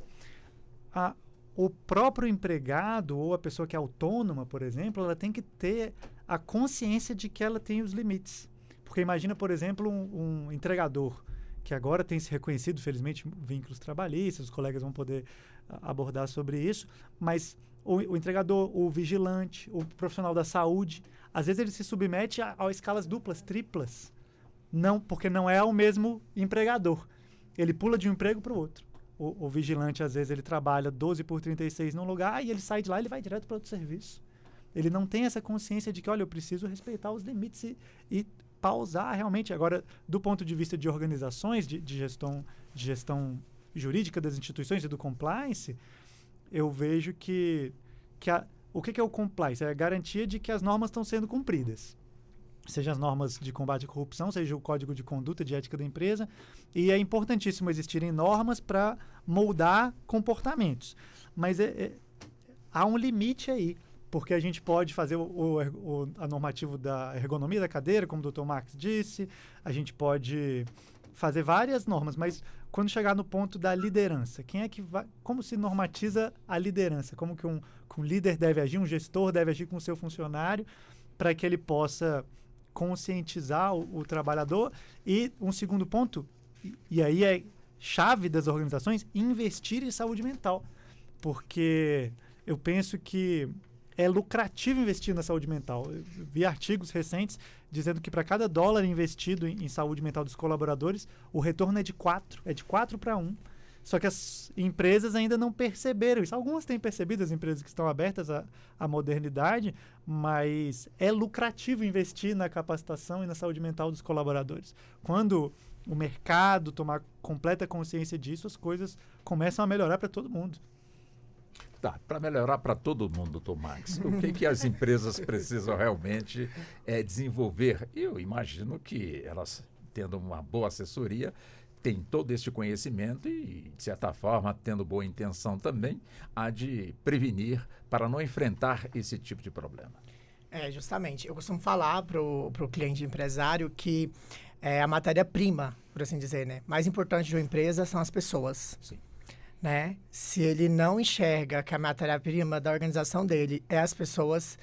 o próprio empregado ou a pessoa que é autônoma, por exemplo, ela tem que ter a consciência de que ela tem os limites. Porque imagina, por exemplo, um entregador, que agora tem se reconhecido, felizmente, vínculos trabalhistas, os colegas vão poder abordar sobre isso, mas o entregador, o vigilante, o profissional da saúde, às vezes ele se submete a escalas duplas, triplas, porque não é o mesmo empregador. Ele pula de um emprego para o outro. O vigilante, às vezes, ele trabalha 12 por 36 num lugar e ele sai de lá e ele vai direto para outro serviço. Ele não tem essa consciência de que, olha, eu preciso respeitar os limites e pausar realmente. Agora, do ponto de vista de organizações, de gestão jurídica das instituições e do compliance, eu vejo o que é o compliance? É a garantia de que as normas estão sendo cumpridas. Seja as normas de combate à corrupção, seja o código de conduta de ética da empresa. E é importantíssimo existirem normas para moldar comportamentos. Mas há um limite aí, porque a gente pode fazer a normativa da ergonomia da cadeira, como o Dr. Max disse, a gente pode fazer várias normas, mas quando chegar no ponto da liderança, como se normatiza a liderança? Como que um líder deve agir, um gestor deve agir com o seu funcionário para que ele possa conscientizar o trabalhador. E um segundo ponto, e aí é chave das organizações, investir em saúde mental. Porque eu penso que é lucrativo investir na saúde mental. Eu vi artigos recentes dizendo que para cada dólar investido em saúde mental dos colaboradores, o retorno é de 4 para 1. Só que as empresas ainda não perceberam isso. Algumas têm percebido, as empresas que estão abertas à modernidade, mas é lucrativo investir na capacitação e na saúde mental dos colaboradores. Quando o mercado tomar completa consciência disso, as coisas começam a melhorar para todo mundo. Tá, para melhorar para todo mundo, Tomás, o que as empresas precisam realmente desenvolver? Eu imagino que elas, tendo uma boa assessoria, têm todo esse conhecimento e, de certa forma, tendo boa intenção também, há de prevenir para não enfrentar esse tipo de problema. Justamente. Eu costumo falar para o cliente empresário que a matéria-prima, por assim dizer, né, mais importante de uma empresa são as pessoas. Sim. Né? Se ele não enxerga que a matéria-prima da organização dele é as pessoas,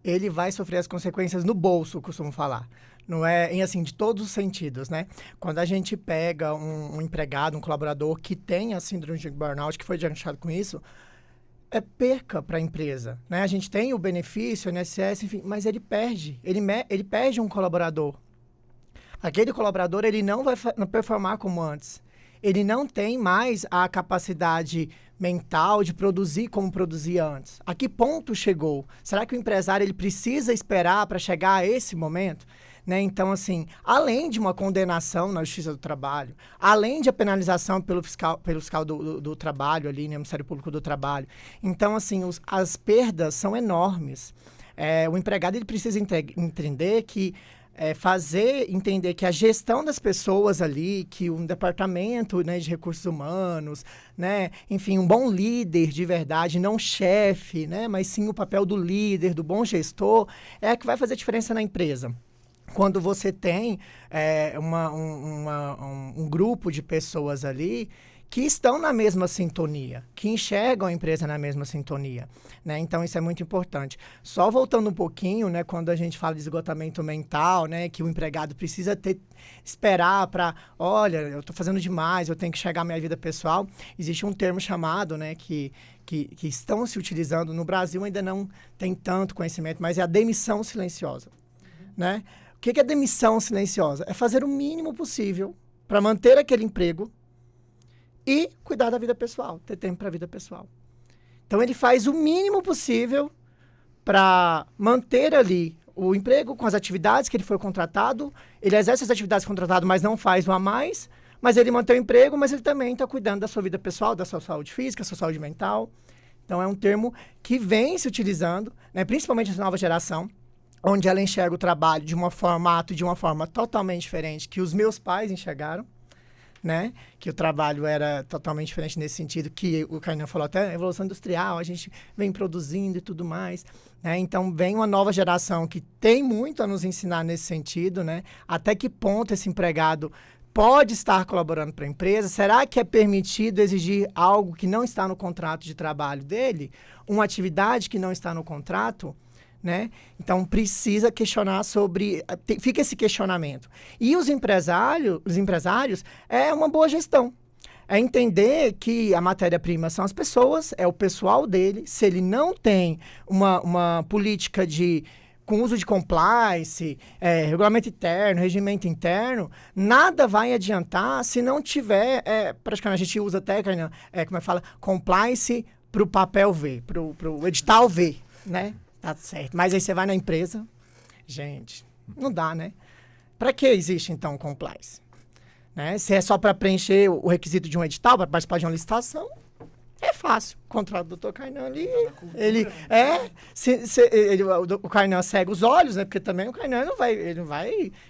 ele vai sofrer as consequências no bolso, costumo falar. Não é, em assim, de todos os sentidos, né? Quando a gente pega um empregado, um colaborador que tem a síndrome de burnout, que foi diagnosticado com isso, é perca para a empresa, né? A gente tem o benefício, o INSS, enfim, mas ele perde. Ele perde um colaborador. Aquele colaborador, ele não vai performar como antes. Ele não tem mais a capacidade mental de produzir como produzia antes. A que ponto chegou? Será que o empresário ele precisa esperar para chegar a esse momento? Né? Então, assim, além de uma condenação na Justiça do Trabalho, além de a penalização pelo fiscal do trabalho ali, né, Ministério Público do Trabalho. Então, assim, as perdas são enormes. O empregado ele precisa entender que fazer entender que a gestão das pessoas ali, que um departamento, né, de recursos humanos, né, enfim, um bom líder de verdade, não chefe, né, mas sim o papel do líder, do bom gestor, é a que vai fazer diferença na empresa. Quando você tem um grupo de pessoas ali que estão na mesma sintonia, que enxergam a empresa na mesma sintonia, né? Então, isso é muito importante. Só voltando um pouquinho, né, quando a gente fala de esgotamento mental, né, que o empregado precisa esperar para, olha, eu estou fazendo demais, eu tenho que chegar à minha vida pessoal, existe um termo chamado, né, que estão se utilizando, no Brasil ainda não tem tanto conhecimento, mas é a demissão silenciosa, né? O que é demissão silenciosa? É fazer o mínimo possível para manter aquele emprego e cuidar da vida pessoal, ter tempo para a vida pessoal. Então, ele faz o mínimo possível para manter ali o emprego com as atividades que ele foi contratado. Ele exerce as atividades contratadas, mas não faz o a mais. Mas ele mantém o emprego, mas ele também está cuidando da sua vida pessoal, da sua saúde física, da sua saúde mental. Então, é um termo que vem se utilizando, né, principalmente essa nova geração, onde ela enxerga o trabalho de um formato, de uma forma totalmente diferente que os meus pais enxergaram. Né? Que o trabalho era totalmente diferente nesse sentido, que o Kainan falou até, a evolução industrial, a gente vem produzindo e tudo mais, né? Então, vem uma nova geração que tem muito a nos ensinar nesse sentido, né? Até que ponto esse empregado pode estar colaborando para a empresa? Será que é permitido exigir algo que não está no contrato de trabalho dele? Uma atividade que não está no contrato? Né? Então, precisa questionar sobre... Fica esse questionamento. E os empresários é uma boa gestão. É entender que a matéria-prima são as pessoas, é o pessoal dele. Se ele não tem uma política com uso de compliance, regulamento interno, regimento interno, nada vai adiantar se não tiver... praticamente, a gente usa até, como é que fala? Compliance para o papel V, para o edital V, né? Tá certo. Mas aí você vai na empresa, gente, não dá, né? Para que existe, então, o compliance? Né? Se é só para preencher o requisito de um edital, para participar de uma licitação, é fácil. O contrato do Dr. Kainan ali, o Kainan cega os olhos, né? Porque também o Kainan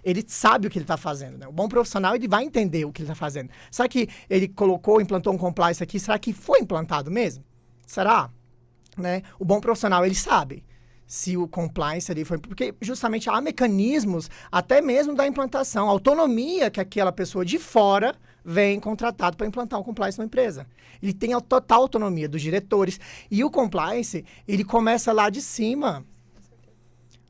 ele sabe o que ele está fazendo, né? O bom profissional, ele vai entender o que ele está fazendo. Será que ele implantou um compliance aqui? Será que foi implantado mesmo? Será? Né? O bom profissional, ele sabe se o compliance ali foi... Porque justamente há mecanismos, até mesmo da implantação, autonomia que aquela pessoa de fora vem contratado para implantar um compliance na empresa. Ele tem a total autonomia dos diretores. E o compliance, ele começa lá de cima.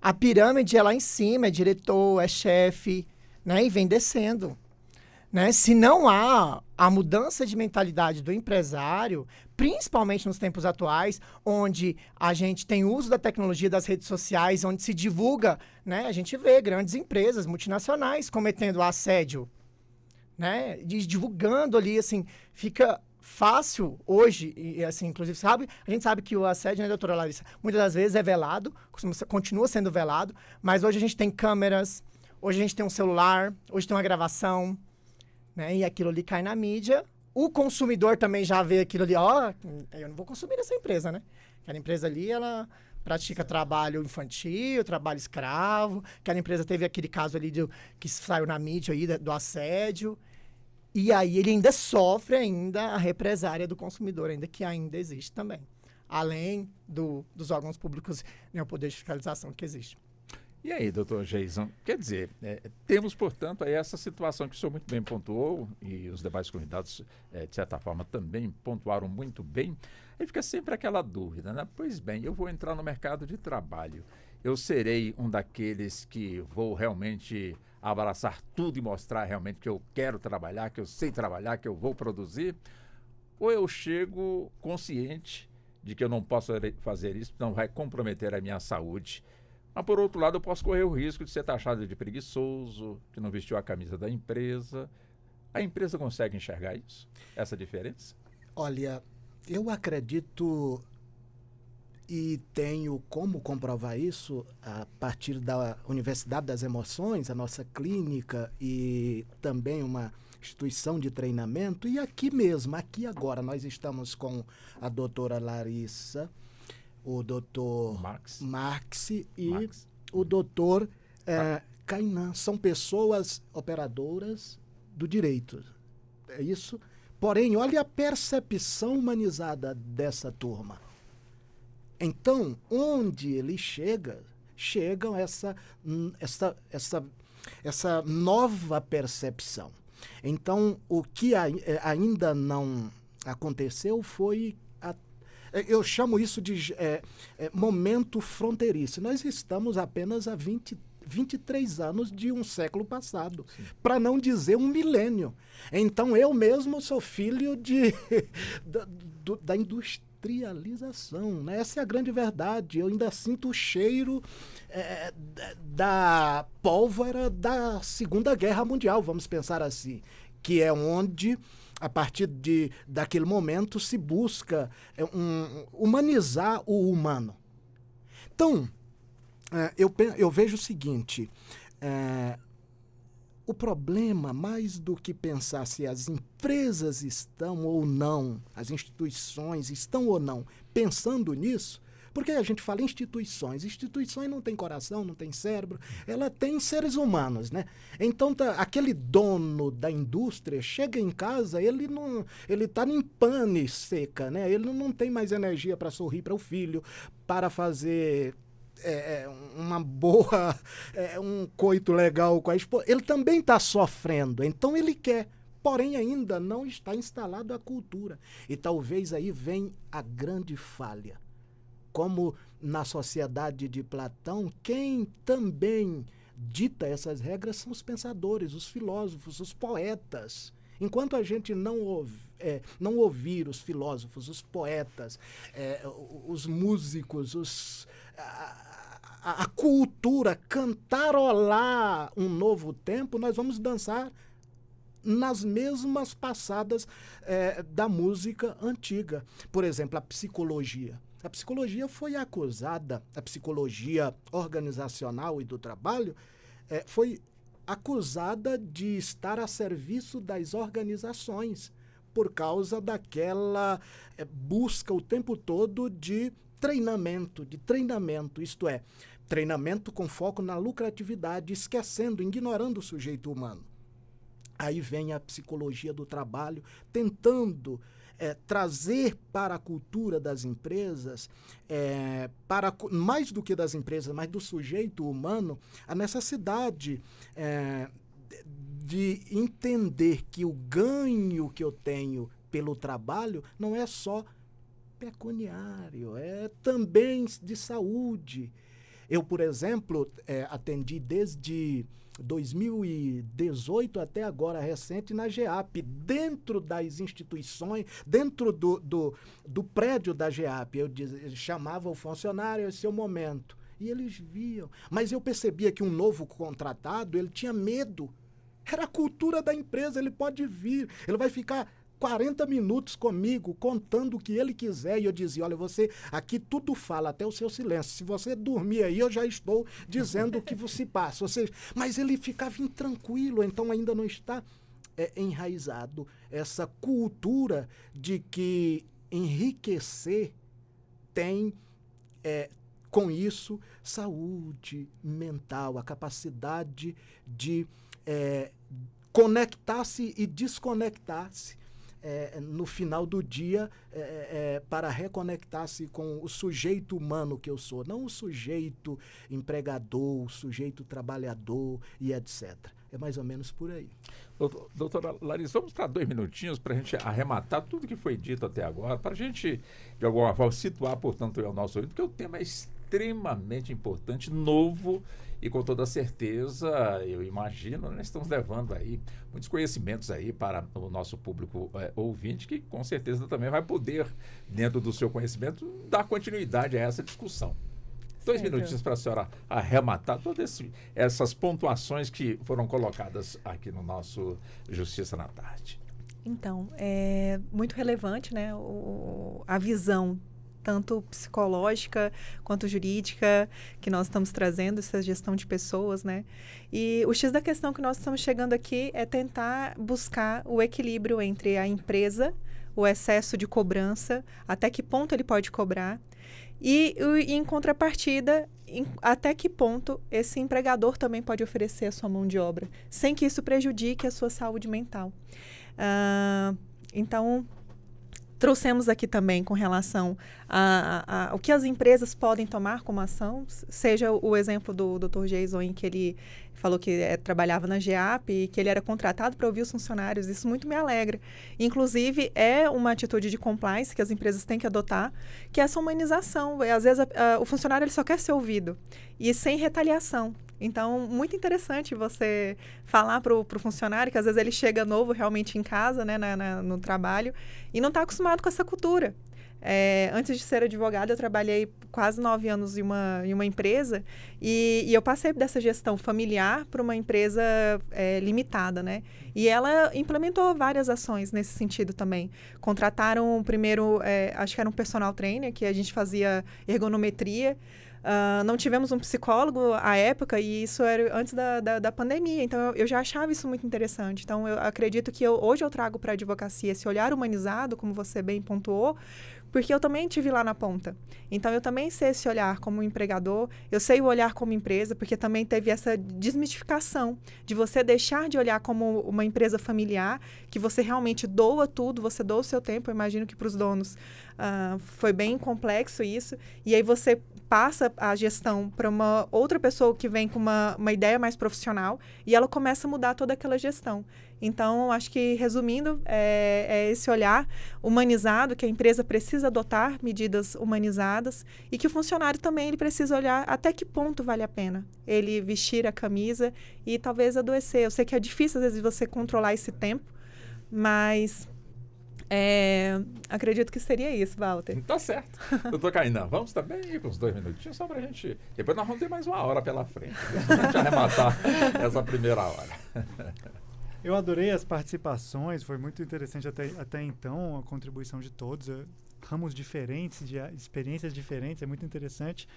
A pirâmide é lá em cima, é diretor, é chefe, né? E vem descendo. Né? Se não há a mudança de mentalidade do empresário, principalmente nos tempos atuais, onde a gente tem uso da tecnologia das redes sociais, onde se divulga, né? A gente vê grandes empresas multinacionais cometendo assédio, né? Divulgando ali, assim, fica fácil hoje, e assim, inclusive, a gente sabe que o assédio, né, doutora Larissa, muitas das vezes é velado, continua sendo velado, mas hoje a gente tem câmeras, hoje a gente tem um celular, hoje tem uma gravação, né, e aquilo ali cai na mídia. O consumidor também já vê aquilo ali, eu não vou consumir essa empresa, né? Aquela empresa ali, ela pratica trabalho infantil, trabalho escravo, aquela empresa teve aquele caso ali que saiu na mídia aí do assédio. E aí ele ainda sofre a represária do consumidor, ainda que ainda existe também. Além dos órgãos públicos, né, o poder de fiscalização que existe. E aí, doutor Geison, quer dizer, temos, portanto, aí essa situação que o senhor muito bem pontuou, e os demais convidados, de certa forma, também pontuaram muito bem. Aí fica sempre aquela dúvida, né? Pois bem, eu vou entrar no mercado de trabalho. Eu serei um daqueles que vou realmente abraçar tudo e mostrar realmente que eu quero trabalhar, que eu sei trabalhar, que eu vou produzir? Ou eu chego consciente de que eu não posso fazer isso, não vai comprometer a minha saúde? Mas, por outro lado, eu posso correr o risco de ser taxado de preguiçoso, que não vestiu a camisa da empresa. A empresa consegue enxergar isso? Essa diferença? Olha, eu acredito e tenho como comprovar isso a partir da Universidade das Emoções, a nossa clínica e também uma instituição de treinamento. E aqui mesmo, aqui agora, nós estamos com a doutora Larissa, o doutor Max e o doutor Kainan. São pessoas operadoras do direito. É isso? Porém, olha a percepção humanizada dessa turma. Então, onde ele chegam essa nova percepção. Então, o que ainda não aconteceu foi eu chamo isso de momento fronteiriço. Nós estamos apenas há 23 anos de um século passado, para não dizer um milênio. Então, eu mesmo sou filho da industrialização, né? Essa é a grande verdade. Eu ainda sinto o cheiro da pólvora da Segunda Guerra Mundial, vamos pensar assim, que é onde, a partir daquele momento, se busca humanizar o humano. Então, eu vejo o seguinte, o problema, mais do que pensar se as empresas estão ou não, as instituições estão ou não pensando nisso, porque a gente fala instituições não têm coração, não têm cérebro, ela tem seres humanos, né? Então, aquele dono da indústria chega em casa, ele está em pane seca, né? Ele não tem mais energia para sorrir para o filho, para fazer uma boa, um coito legal com a esposa. Ele também está sofrendo, então ele quer. Porém, ainda não está instalado a cultura. E talvez aí vem a grande falha. Como na sociedade de Platão, quem também dita essas regras são os pensadores, os filósofos, os poetas. Enquanto a gente não ouvir os filósofos, os poetas, os músicos, a cultura cantarolar um novo tempo, nós vamos dançar nas mesmas passadas da música antiga. Por exemplo, a psicologia. A psicologia foi acusada, a psicologia organizacional e do trabalho foi acusada de estar a serviço das organizações por causa daquela busca o tempo todo de treinamento, isto é, treinamento com foco na lucratividade, esquecendo, ignorando o sujeito humano. Aí vem a psicologia do trabalho, tentando trazer para a cultura das empresas, mais do que das empresas, mas do sujeito humano, a necessidade de entender que o ganho que eu tenho pelo trabalho não é só pecuniário, é também de saúde. Eu, por exemplo, atendi desde 2018 até agora, recente, na GEAP, dentro das instituições, dentro do prédio da GEAP. Eu chamava o funcionário, esse é o momento. E eles viam. Mas eu percebia que um novo contratado, ele tinha medo. Era a cultura da empresa, ele pode vir, ele vai ficar 40 minutos comigo, contando o que ele quiser, e eu dizia, olha, você, aqui tudo fala, até o seu silêncio. Se você dormir aí, eu já estou dizendo o que se passa. Ou seja, mas ele ficava intranquilo, então ainda não está enraizado essa cultura de que enriquecer tem, com isso, saúde mental, a capacidade de conectar-se e desconectar-se no final do dia para reconectar-se com o sujeito humano que eu sou, não o sujeito empregador, o sujeito trabalhador e etc. É mais ou menos por aí. Doutora Larissa, vamos para 2 minutinhos para a gente arrematar tudo que foi dito até agora, para a gente, de alguma forma, situar, portanto, o nosso ouvido, porque o tema é extremamente importante, novo, e com toda certeza, eu imagino, nós estamos levando aí muitos conhecimentos aí para o nosso público ouvinte, que com certeza também vai poder, dentro do seu conhecimento, dar continuidade a essa discussão. 2 minutinhos para a senhora arrematar todas essas pontuações que foram colocadas aqui no nosso Justiça na Tarde. Então, é muito relevante, né, a visão tanto psicológica quanto jurídica que nós estamos trazendo, essa gestão de pessoas, né? E o X da questão que nós estamos chegando aqui é tentar buscar o equilíbrio entre a empresa, o excesso de cobrança, até que ponto ele pode cobrar, e em contrapartida, até que ponto esse empregador também pode oferecer a sua mão de obra, sem que isso prejudique a sua saúde mental. Então, trouxemos aqui também com relação ao que as empresas podem tomar como ação, seja o exemplo do Dr. Jason, em que ele falou que trabalhava na GEAP e que ele era contratado para ouvir os funcionários. Isso muito me alegra. Inclusive, é uma atitude de compliance que as empresas têm que adotar, que é essa humanização. Às vezes, o funcionário ele só quer ser ouvido e sem retaliação. Então, muito interessante você falar para o funcionário que às vezes ele chega novo realmente em casa, né, no trabalho, e não está acostumado com essa cultura. Antes de ser advogada, eu trabalhei quase 9 anos em uma empresa e eu passei dessa gestão familiar para uma empresa limitada, né? E ela implementou várias ações nesse sentido também. Contrataram primeiro, acho que era um personal trainer, que a gente fazia ergonometria. Não tivemos um psicólogo à época e isso era antes da pandemia, então eu já achava isso muito interessante. Então eu acredito que hoje eu trago para a advocacia esse olhar humanizado, como você bem pontuou, porque eu também estive lá na ponta. Então eu também sei esse olhar como empregador, eu sei o olhar como empresa, porque também teve essa desmistificação de você deixar de olhar como uma empresa familiar, que você realmente doa tudo, você doa o seu tempo. Eu imagino que para os donos foi bem complexo isso, e aí você passa a gestão para uma outra pessoa que vem com uma ideia mais profissional e ela começa a mudar toda aquela gestão. Então, acho que, resumindo, é esse olhar humanizado, que a empresa precisa adotar medidas humanizadas e que o funcionário também ele precisa olhar até que ponto vale a pena ele vestir a camisa e talvez adoecer. Eu sei que é difícil, às vezes, você controlar esse tempo, mas acredito que seria isso, Walter. Tá certo. Doutor Kainan, vamos também ir para uns 2 minutinhos só para a gente... Depois nós vamos ter mais 1 hora pela frente, para a gente arrematar essa primeira hora. Eu adorei as participações, foi muito interessante até então a contribuição de todos, ramos diferentes, de experiências diferentes, é muito interessante.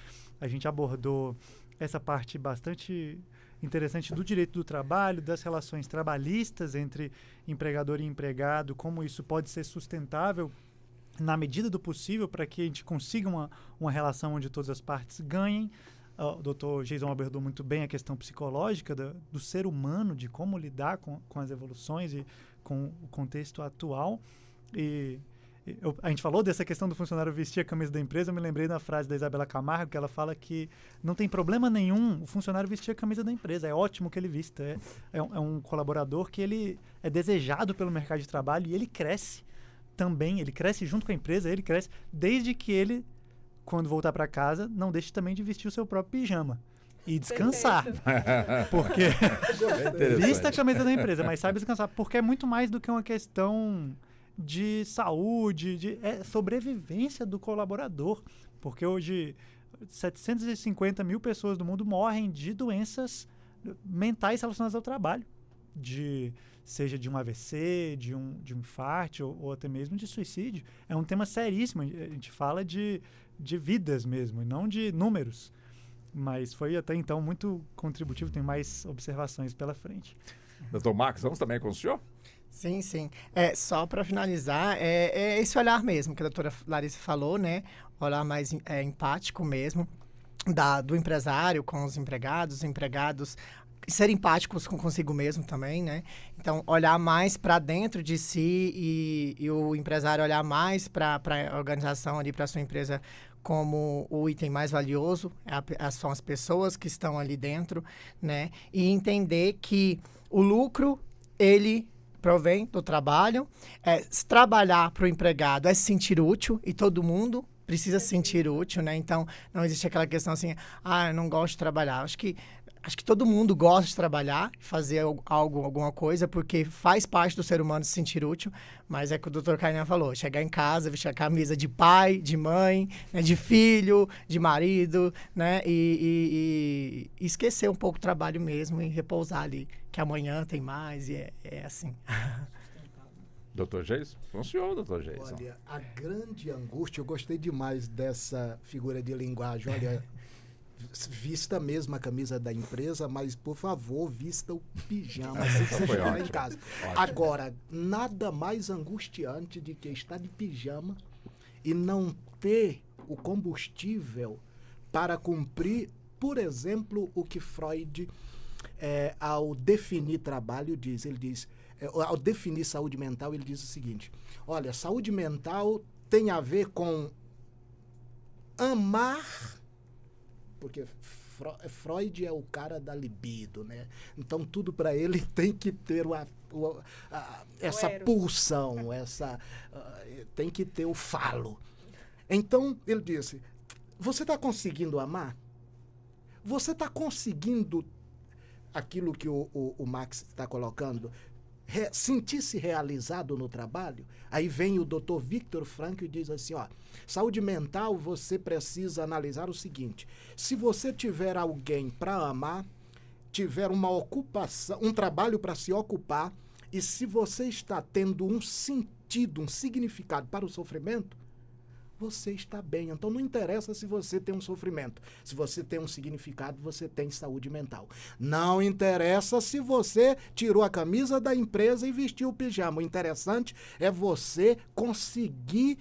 A gente abordou essa parte bastante interessante do direito do trabalho, das relações trabalhistas entre empregador e empregado, como isso pode ser sustentável na medida do possível para que a gente consiga uma relação onde todas as partes ganhem. O Dr. Jason abordou muito bem a questão psicológica do ser humano, de como lidar com as evoluções e com o contexto atual. A gente falou dessa questão do funcionário vestir a camisa da empresa, eu me lembrei da frase da Isabela Camargo, que ela fala que não tem problema nenhum o funcionário vestir a camisa da empresa, é ótimo que ele vista, é um colaborador que ele é desejado pelo mercado de trabalho e ele cresce também, ele cresce junto com a empresa, ele cresce desde que ele, quando voltar para casa, não deixe também de vestir o seu próprio pijama e descansar, porque vista a camisa da empresa, mas sabe descansar, porque é muito mais do que uma questão de saúde, de sobrevivência do colaborador, porque hoje 750 mil pessoas do mundo morrem de doenças mentais relacionadas ao trabalho, seja de um AVC, de um infarto ou até mesmo de suicídio, é um tema seríssimo. A gente fala de vidas mesmo, e não de números. Mas foi até então muito contributivo, tem mais observações pela frente. Doutor Marcos, vamos também com o senhor? Sim, sim. Só para finalizar, é esse olhar mesmo que a doutora Larissa falou, né? Olhar mais empático mesmo do empresário com os empregados ser empáticos consigo mesmo também, né? Então, olhar mais para dentro de si e o empresário olhar mais para a organização ali, para a sua empresa como o item mais valioso, são as pessoas que estão ali dentro, né? E entender que o lucro, ele provém do trabalho. Trabalhar para o empregado é se sentir útil, e todo mundo precisa se sentir útil, né? Então, não existe aquela questão assim, eu não gosto de trabalhar. Acho que todo mundo gosta de trabalhar, fazer alguma coisa, porque faz parte do ser humano se sentir útil, mas é o que o Dr. Kainan falou, chegar em casa, vestir a camisa de pai, de mãe, né, de filho, de marido, né, e esquecer um pouco o trabalho mesmo e repousar ali, que amanhã tem mais, e é assim. Doutor Geis? Com o senhor, doutor Geis. Olha, a grande angústia, eu gostei demais dessa figura de linguagem, olha... Vista mesmo a camisa da empresa, mas, por favor, vista o pijama assim que você chegar em casa. Ótimo. Agora, nada mais angustiante do que estar de pijama e não ter o combustível para cumprir, por exemplo, o que Freud, ao definir trabalho, diz. Ele diz, ao definir saúde mental, ele diz o seguinte, olha, saúde mental tem a ver com amar... Porque Freud é o cara da libido, né? Então, tudo para ele tem que ter essa pulsão, tem que ter o falo. Então, ele disse, você está conseguindo amar? Você está conseguindo aquilo que o Max está colocando? Sentir-se realizado no trabalho? Aí vem o Dr. Viktor Frankl e diz assim, saúde mental, você precisa analisar o seguinte, se você tiver alguém para amar, tiver uma ocupação, um trabalho para se ocupar, e se você está tendo um sentido, um significado para o sofrimento, você está bem. Então, não interessa se você tem um sofrimento. Se você tem um significado, você tem saúde mental. Não interessa se você tirou a camisa da empresa e vestiu o pijama. O interessante é você conseguir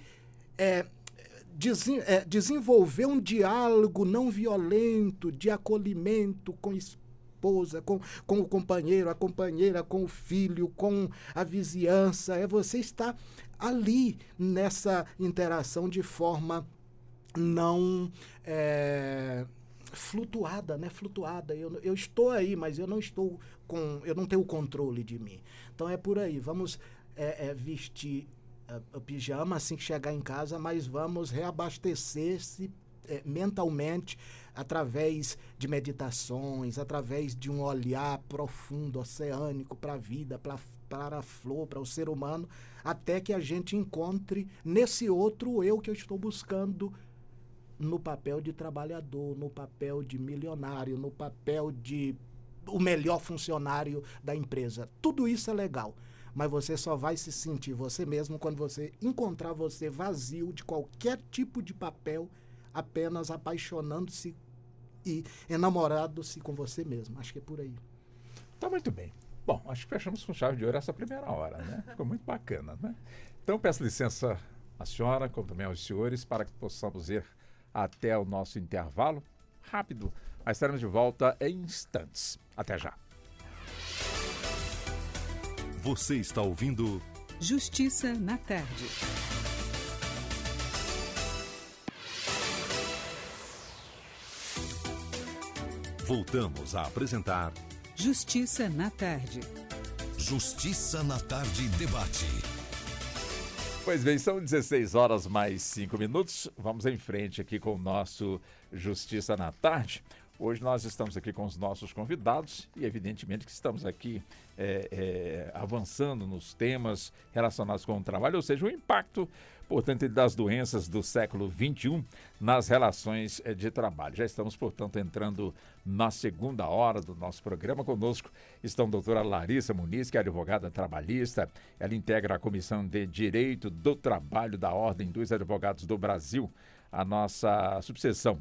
desenvolver um diálogo não violento, de acolhimento com esposa, com o companheiro, a companheira, com o filho, com a vizinhança. Você está ali nessa interação de forma não flutuada, né? Flutuada. Eu estou aí, mas eu não tenho o controle de mim. Então é por aí. Vamos vestir o pijama assim que chegar em casa, mas vamos reabastecer-se mentalmente através de meditações, através de um olhar profundo, oceânico para a vida, para a flor, para o ser humano, até que a gente encontre nesse outro eu que eu estou buscando no papel de trabalhador, no papel de milionário, no papel de o melhor funcionário da empresa. Tudo isso é legal, mas você só vai se sentir você mesmo quando você encontrar você vazio de qualquer tipo de papel, apenas apaixonando-se e enamorado-se com você mesmo. Acho que é por aí. Tá muito bem. Bom, acho que fechamos com chave de ouro essa primeira hora, né? Ficou muito bacana, né? Então, peço licença à senhora, como também aos senhores, para que possamos ir até o nosso intervalo rápido. Mas estaremos de volta em instantes. Até já. Você está ouvindo Justiça na Tarde. Voltamos a apresentar Justiça na Tarde. Justiça na Tarde Debate. Pois bem, são 16 horas mais 5 minutos. Vamos em frente aqui com o nosso Justiça na Tarde. Hoje nós estamos aqui com os nossos convidados e evidentemente que estamos aqui avançando nos temas relacionados com o trabalho, ou seja, o impacto, portanto, das doenças do século XXI nas relações de trabalho. Já estamos, portanto, entrando na segunda hora do nosso programa. Conosco estão a doutora Larissa Muniz, que é advogada trabalhista. Ela integra a Comissão de Direito do Trabalho da Ordem dos Advogados do Brasil, a nossa subseção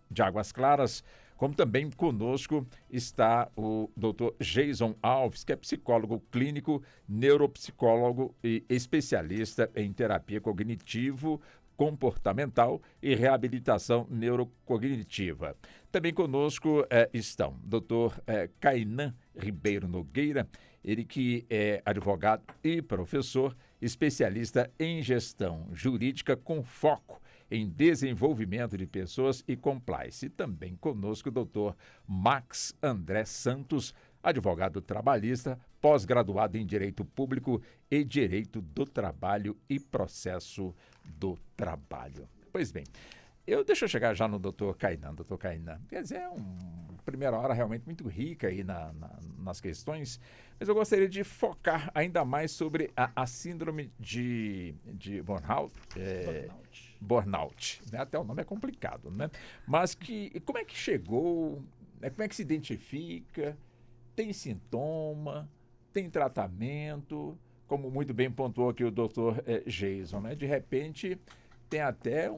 de Águas Claras. Como também conosco está o doutor Jason Alves, que é psicólogo clínico, neuropsicólogo e especialista em terapia cognitivo-comportamental e reabilitação neurocognitiva. Também conosco estão o doutor Kainan Ribeiro Nogueira, ele que é advogado e professor, especialista em gestão jurídica com foco em desenvolvimento de pessoas e compliance. E também conosco o doutor Max André Santos, advogado trabalhista, pós-graduado em Direito Público e Direito do Trabalho e Processo do Trabalho. Pois bem, deixa eu chegar já no doutor Kainan. Doutor Kainan, quer dizer, é uma primeira hora realmente muito rica aí nas questões, mas eu gostaria de focar ainda mais sobre a síndrome de burnout. Burnout, né? Até o nome é complicado, né? Mas como é que chegou, né? Como é que se identifica, tem sintoma, tem tratamento, como muito bem pontuou aqui o doutor Jason, né? De repente tem até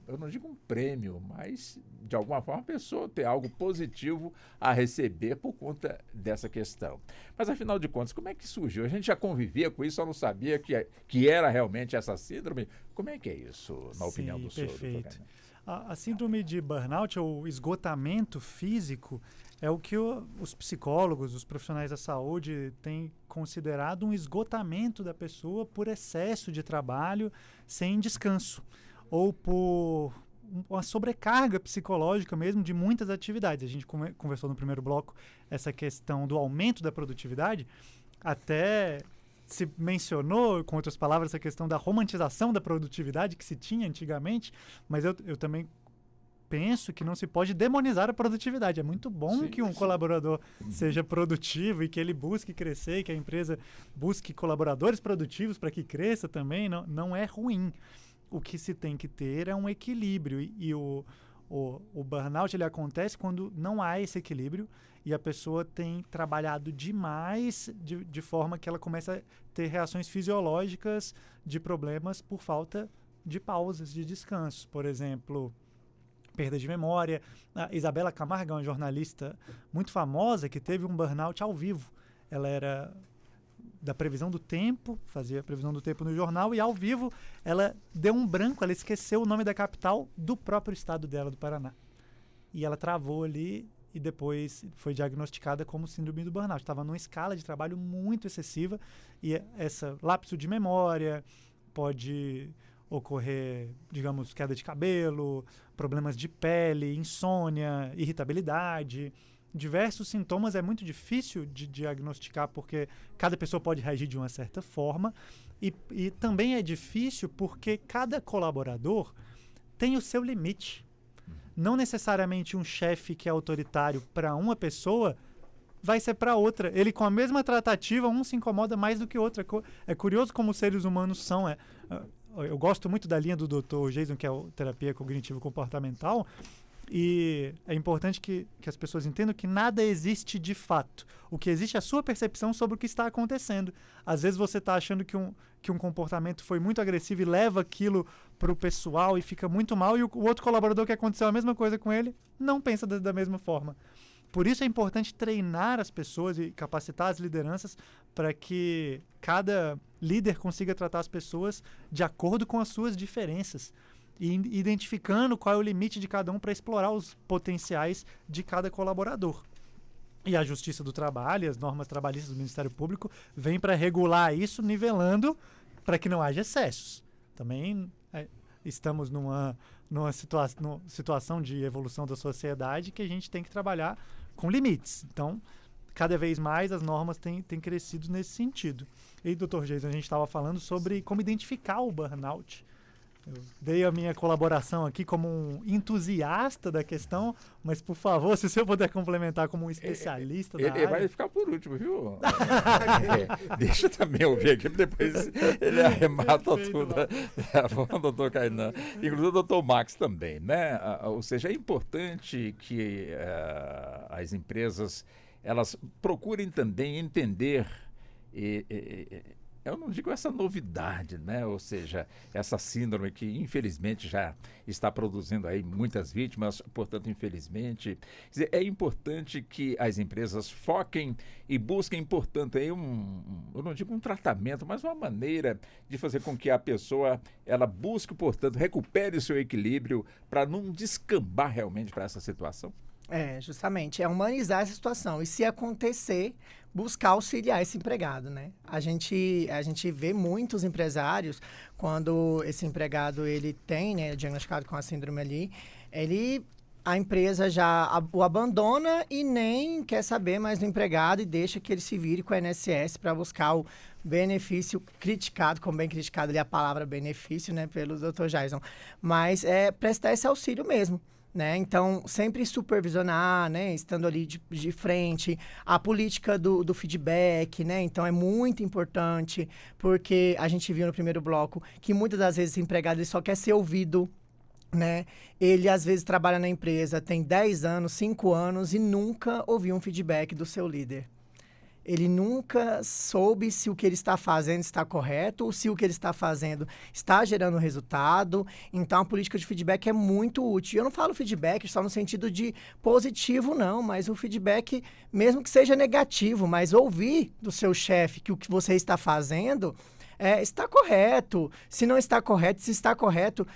eu não digo um prêmio, mas de alguma forma a pessoa tem algo positivo a receber por conta dessa questão. Mas afinal de contas, como é que surgiu? A gente já convivia com isso, só não sabia que era realmente essa síndrome. Como é que é isso, na opinião do senhor? Perfeito. A síndrome de burnout, ou esgotamento físico, é o que os psicólogos, os profissionais da saúde têm considerado um esgotamento da pessoa por excesso de trabalho sem descanso, ou por uma sobrecarga psicológica mesmo de muitas atividades. A gente conversou no primeiro bloco essa questão do aumento da produtividade, até se mencionou, com outras palavras, essa questão da romantização da produtividade que se tinha antigamente, mas eu também penso que não se pode demonizar a produtividade. É muito bom que um colaborador seja produtivo e que ele busque crescer, e que a empresa busque colaboradores produtivos para que cresça também, não é ruim. O que se tem que ter é um equilíbrio e o burnout ele acontece quando não há esse equilíbrio e a pessoa tem trabalhado demais de forma que ela começa a ter reações fisiológicas de problemas por falta de pausas, de descansos. Por exemplo, perda de memória. A Isabela Camargo é uma jornalista muito famosa que teve um burnout ao vivo. Ela era da previsão do tempo, fazia a previsão do tempo no jornal, e ao vivo ela deu um branco, ela esqueceu o nome da capital do próprio estado dela, do Paraná. E ela travou ali e depois foi diagnosticada como síndrome do burnout. Estava numa escala de trabalho muito excessiva e essa lapso de memória pode ocorrer, digamos, queda de cabelo, problemas de pele, insônia, irritabilidade. Diversos sintomas é muito difícil de diagnosticar porque cada pessoa pode reagir de uma certa forma e também é difícil porque cada colaborador tem o seu limite. Não necessariamente um chefe que é autoritário para uma pessoa vai ser para outra. Ele com a mesma tratativa, um se incomoda mais do que o outro. É curioso como os seres humanos são. Eu gosto muito da linha do Dr. Jason, que é a terapia cognitivo-comportamental. E é importante que as pessoas entendam que nada existe de fato. O que existe é a sua percepção sobre o que está acontecendo. Às vezes você está achando que um comportamento foi muito agressivo e leva aquilo para o pessoal e fica muito mal, e o outro colaborador que aconteceu a mesma coisa com ele não pensa da mesma forma. Por isso é importante treinar as pessoas e capacitar as lideranças para que cada líder consiga tratar as pessoas de acordo com as suas diferenças, e identificando qual é o limite de cada um para explorar os potenciais de cada colaborador. E a Justiça do Trabalho, as normas trabalhistas do Ministério Público, vêm para regular isso, nivelando para que não haja excessos. Também estamos numa situação de evolução da sociedade que a gente tem que trabalhar com limites. Então, cada vez mais as normas têm crescido nesse sentido. E, Dr. Jason, a gente estava falando sobre como identificar o burnout. Eu dei a minha colaboração aqui como um entusiasta da questão, mas, por favor, se o senhor puder complementar como um especialista da área... Ele vai ficar por último, viu? Deixa também ouvir aqui, depois ele arremata tudo. Bom, doutor Kainan. Inclusive o doutor Max também, né? Ou seja, é importante que as empresas elas procurem também entender... eu não digo essa novidade, né? Ou seja, essa síndrome que infelizmente já está produzindo aí muitas vítimas, portanto, infelizmente. Quer dizer, é importante que as empresas foquem e busquem, portanto, aí eu não digo um tratamento, mas uma maneira de fazer com que a pessoa, ela busque, portanto, recupere o seu equilíbrio para não descambar realmente para essa situação. Justamente, é humanizar essa situação. E se acontecer, buscar auxiliar esse empregado, né? A gente vê muitos empresários, quando esse empregado ele tem, né, diagnosticado com a síndrome ali, a empresa já o abandona e nem quer saber mais do empregado e deixa que ele se vire com a INSS para buscar o benefício criticado, como bem criticado ali a palavra benefício, né, pelo Dr. Jason. Mas prestar esse auxílio mesmo. Né? Então, sempre supervisionar, né? Estando ali de frente, a política do feedback, né? Então, é muito importante, porque a gente viu no primeiro bloco que muitas das vezes o empregado ele só quer ser ouvido, né? Ele, às vezes, trabalha na empresa, tem 10 anos, 5 anos e nunca ouviu um feedback do seu líder. Ele nunca soube se o que ele está fazendo está correto ou se o que ele está fazendo está gerando resultado. Então, a política de feedback é muito útil. Eu não falo feedback só no sentido de positivo, não, mas o feedback, mesmo que seja negativo, mas ouvir do seu chefe que o que você está fazendo está correto. Se não está correto, se está correto,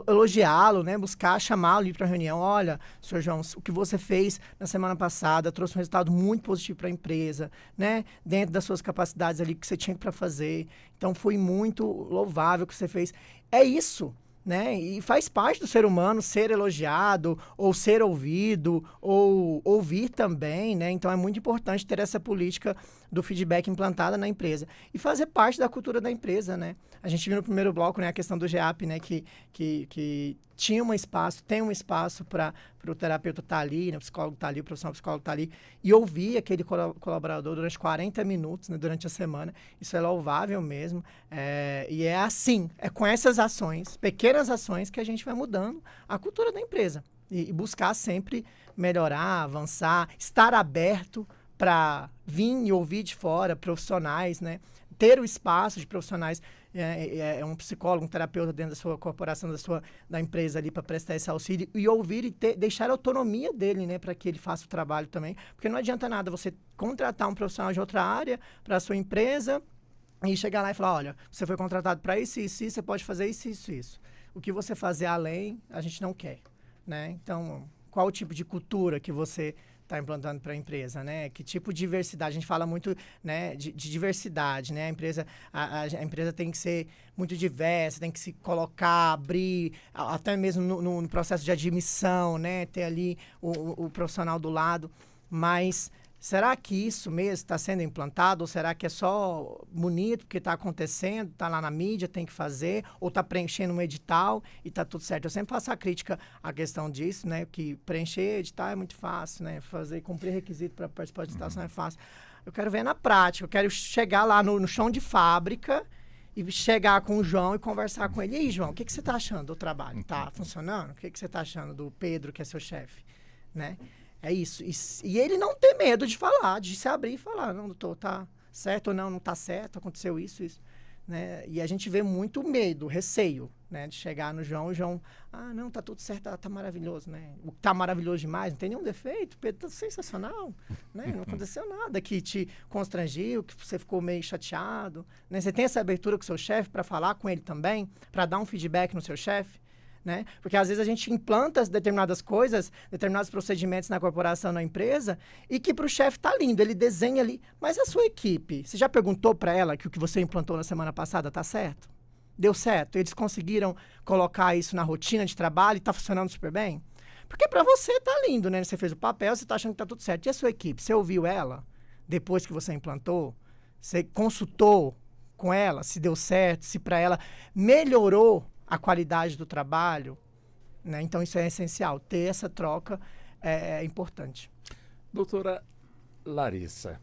elogiá-lo, né? Buscar chamá-lo para a reunião. Olha, senhor João, o que você fez na semana passada trouxe um resultado muito positivo para a empresa, né? Dentro das suas capacidades ali que você tinha para fazer. Então, foi muito louvável o que você fez. É isso. Né? E faz parte do ser humano ser elogiado, ou ser ouvido, ou ouvir também, né? Então, é muito importante ter essa política do feedback implantada na empresa. E fazer parte da cultura da empresa, né? A gente viu no primeiro bloco, né, a questão do GEAP, né, que tinha um espaço, tem um espaço para o terapeuta estar ali, né, o psicólogo estar ali, o profissional psicólogo estar ali, e ouvir aquele colaborador durante 40 minutos, né, durante a semana. Isso é louvável mesmo. E é assim, é com essas ações, pequenas ações, que a gente vai mudando a cultura da empresa. E buscar sempre melhorar, avançar, estar aberto para vir e ouvir de fora profissionais, né? Ter o espaço de profissionais, um psicólogo, um terapeuta dentro da sua corporação, da empresa ali para prestar esse auxílio e ouvir e deixar a autonomia dele, né, para que ele faça o trabalho também. Porque não adianta nada você contratar um profissional de outra área para a sua empresa e chegar lá e falar, olha, você foi contratado para isso, você pode fazer isso. O que você fazer além, a gente não quer, né? Então, qual o tipo de cultura que você está implantando para a empresa, né? Que tipo de diversidade? A gente fala muito, né, de diversidade, né? A empresa tem que ser muito diversa, tem que se colocar, abrir, até mesmo no processo de admissão, né? Ter ali o profissional do lado. Mas será que isso mesmo está sendo implantado? Ou será que é só bonito porque está acontecendo, está lá na mídia, tem que fazer, ou está preenchendo um edital e está tudo certo? Eu sempre faço a crítica à questão disso, né? Que preencher edital é muito fácil, né? Cumprir requisito para participar de licitação é fácil. Eu quero ver na prática, eu quero chegar lá no chão de fábrica e chegar com o João e conversar com ele. E aí, João, o que você está achando do trabalho? Está funcionando? O que você está achando do Pedro, que é seu chefe? Né? É isso. E ele não ter medo de falar, de se abrir e falar, não, doutor, tá certo ou não tá certo, aconteceu isso. Né? E a gente vê muito medo, receio, né, de chegar no João, e o João, não, tá tudo certo, tá maravilhoso, né? O que tá maravilhoso demais, não tem nenhum defeito, Pedro, tá sensacional, né? Não aconteceu nada que te constrangiu, que você ficou meio chateado, né? Você tem essa abertura com o seu chefe para falar com ele também, para dar um feedback no seu chefe? Né? Porque às vezes a gente implanta determinadas coisas, determinados procedimentos na corporação, na empresa, e que para o chefe tá lindo, ele desenha ali. Mas a sua equipe, você já perguntou para ela que o que você implantou na semana passada tá certo? Deu certo? Eles conseguiram colocar isso na rotina de trabalho e tá funcionando super bem? Porque para você tá lindo, né? Você fez o papel, você tá achando que tá tudo certo. E a sua equipe, você ouviu ela depois que você implantou? Você consultou com ela se deu certo, se para ela melhorou a qualidade do trabalho, né? Então, isso é essencial. Ter essa troca é importante. Doutora Larissa,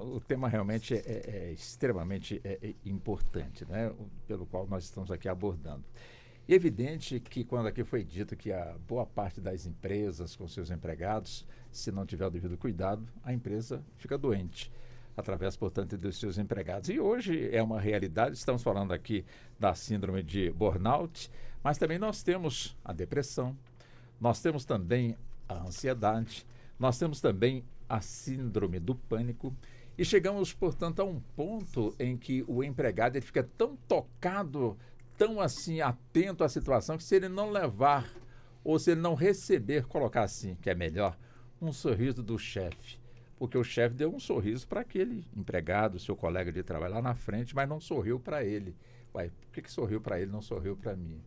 o tema realmente é extremamente importante, né? Pelo qual nós estamos aqui abordando. E é evidente que quando aqui foi dito que a boa parte das empresas com seus empregados, se não tiver o devido cuidado, a empresa fica doente, através, portanto, dos seus empregados. E hoje é uma realidade, estamos falando aqui da síndrome de burnout, mas também nós temos a depressão, nós temos também a ansiedade, nós temos também a síndrome do pânico e chegamos, portanto, a um ponto em que o empregado ele fica tão tocado, tão assim atento à situação, que se ele não levar ou se ele não receber, colocar assim, que é melhor, um sorriso do chefe, porque o chefe deu um sorriso para aquele empregado, seu colega de trabalho lá na frente, mas não sorriu para ele. Uai, por que sorriu para ele, não sorriu para mim?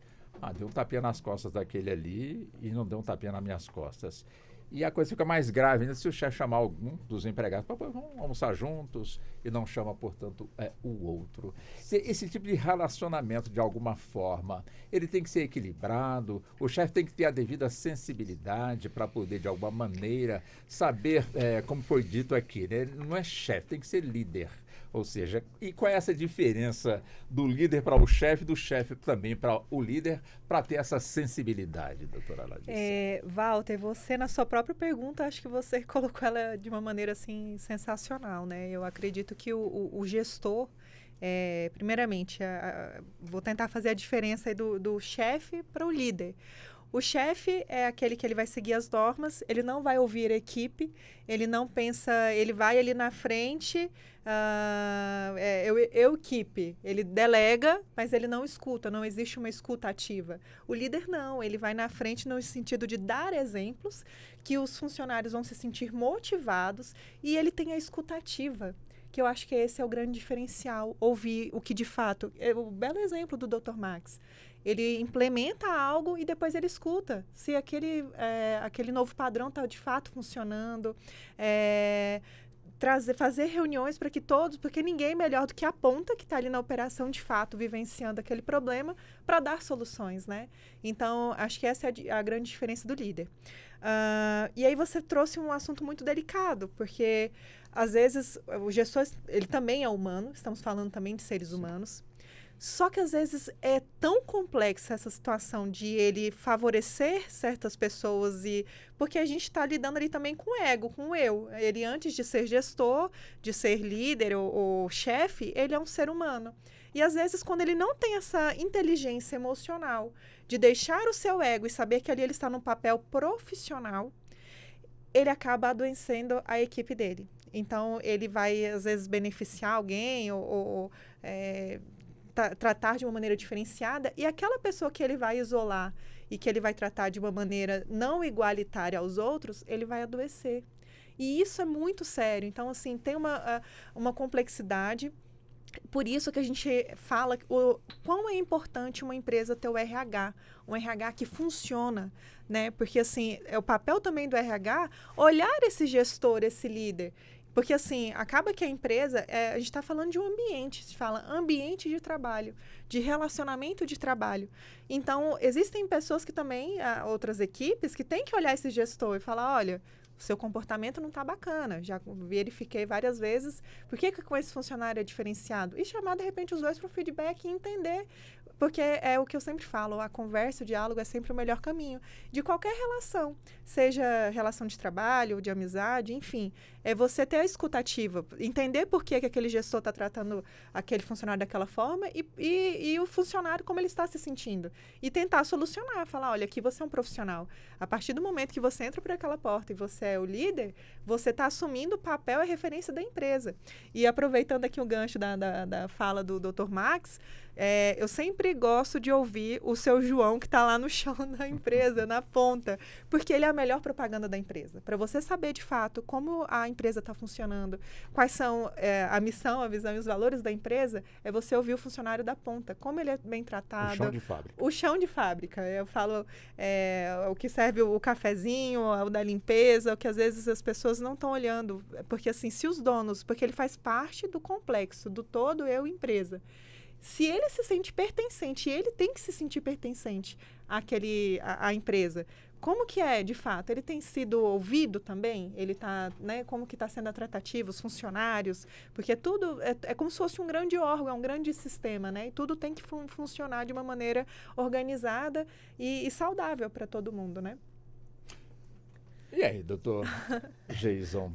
Deu um tapinha nas costas daquele ali e não deu um tapinha nas minhas costas. E a coisa fica mais grave ainda se o chefe chamar algum dos empregados para vamos almoçar juntos e não chama, portanto, o outro. Esse tipo de relacionamento, de alguma forma, ele tem que ser equilibrado, o chefe tem que ter a devida sensibilidade para poder, de alguma maneira, saber, como foi dito aqui, né? Ele não é chefe, tem que ser líder. Ou seja, e qual é essa diferença do líder para o chefe, do chefe também para o líder, para ter essa sensibilidade, doutora Larissa? Walter, você na sua própria pergunta, acho que você colocou ela de uma maneira assim sensacional, né? Eu acredito que o gestor, primeiramente, vou tentar fazer a diferença aí do chefe para o líder. O chefe é aquele que ele vai seguir as normas, ele não vai ouvir a equipe, ele não pensa, ele vai ali na frente, equipe, ele delega, mas ele não escuta, não existe uma escuta ativa. O líder não, ele vai na frente no sentido de dar exemplos, que os funcionários vão se sentir motivados e ele tem a escuta ativa. Que eu acho que esse é o grande diferencial, ouvir o que de fato... o belo exemplo do Dr. Max. Ele implementa algo e depois ele escuta se aquele novo padrão está de fato funcionando. Fazer reuniões para que todos... Porque ninguém é melhor do que a ponta que está ali na operação, de fato, vivenciando aquele problema para dar soluções, né? Então, acho que essa é a grande diferença do líder. E aí você trouxe um assunto muito delicado, porque... Às vezes, o gestor, ele também é humano, estamos falando também de seres humanos, só que às vezes é tão complexa essa situação de ele favorecer certas pessoas, porque a gente está lidando ali também com o ego, com o eu. Ele, antes de ser gestor, de ser líder ou chefe, ele é um ser humano. E às vezes, quando ele não tem essa inteligência emocional de deixar o seu ego e saber que ali ele está num papel profissional, ele acaba adoecendo a equipe dele. Então, ele vai, às vezes, beneficiar alguém ou tratar de uma maneira diferenciada. E aquela pessoa que ele vai isolar e que ele vai tratar de uma maneira não igualitária aos outros, ele vai adoecer. E isso é muito sério. Então, assim, tem uma complexidade. Por isso que a gente fala o quão é importante uma empresa ter o RH, um RH que funciona, né? Porque, assim, é o papel também do RH olhar esse gestor, esse líder. Porque, assim, acaba que a empresa, a gente está falando de um ambiente, se fala ambiente de trabalho, de relacionamento de trabalho. Então, existem pessoas que também, outras equipes, que têm que olhar esse gestor e falar, olha, o seu comportamento não está bacana. Já verifiquei várias vezes. Por que com esse funcionário é diferenciado? E chamar, de repente, os dois para o feedback e entender. Porque é o que eu sempre falo, a conversa, o diálogo é sempre o melhor caminho. De qualquer relação, seja relação de trabalho, de amizade, enfim. É você ter a escutativa, entender por que aquele gestor está tratando aquele funcionário daquela forma e o funcionário como ele está se sentindo. E tentar solucionar, falar, olha, aqui você é um profissional. A partir do momento que você entra por aquela porta e você é o líder, você está assumindo o papel e a referência da empresa. E aproveitando aqui o gancho da fala do Dr. Max, eu sempre gosto de ouvir o seu João, que está lá no chão da empresa, na ponta, porque ele é a melhor propaganda da empresa. Para você saber, de fato, como a empresa está funcionando, quais são a missão, a visão e os valores da empresa, é você ouvir o funcionário da ponta, como ele é bem tratado. O chão de fábrica. O chão de fábrica. Eu falo o que serve o cafezinho, o da limpeza, o que às vezes as pessoas não estão olhando. Porque, assim, se os donos... Porque ele faz parte do complexo, do todo eu empresa. Se ele se sente pertencente, ele tem que se sentir pertencente à empresa. Como que é, de fato? Ele tem sido ouvido também? Ele está, né, como que está sendo a tratativa, os funcionários? Porque tudo é como se fosse um grande órgão, é um grande sistema, né? E tudo tem que funcionar de uma maneira organizada e saudável para todo mundo, né? E aí, doutor Geison,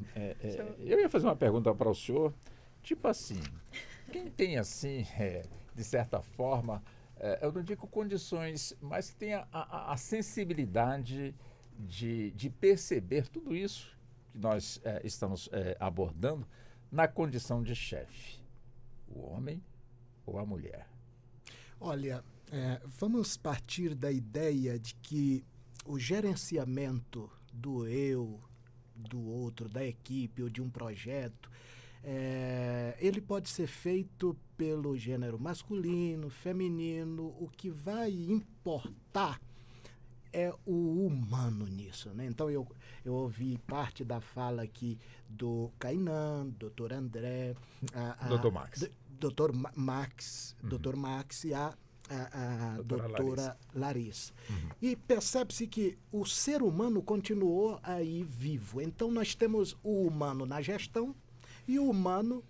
eu ia fazer uma pergunta para o senhor, tipo assim, quem tem assim, de certa forma, eu não digo condições, mas que tenha a sensibilidade de perceber tudo isso que nós estamos abordando na condição de chefe, o homem ou a mulher? Olha, vamos partir da ideia de que o gerenciamento do eu, do outro, da equipe ou de um projeto, ele pode ser feito pelo gênero masculino, feminino. O que vai importar é o humano nisso, né? Então, eu ouvi parte da fala aqui do Kainan, doutor André... Doutor Max. Doutor Max e a doutora Larissa. E percebe-se que o ser humano continuou aí vivo. Então, nós temos o humano na gestão e o humano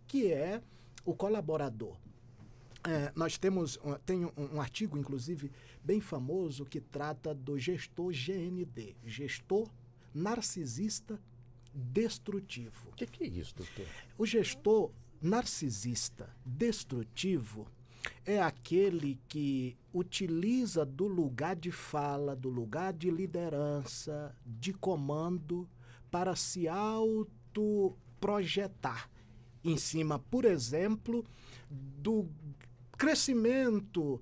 que é o colaborador. Nós tem um artigo, inclusive, bem famoso, que trata do gestor GND, gestor narcisista destrutivo. O que é isso, doutor? O gestor narcisista destrutivo é aquele que utiliza do lugar de fala, do lugar de liderança, de comando, para se autoprojetar em cima, por exemplo, do crescimento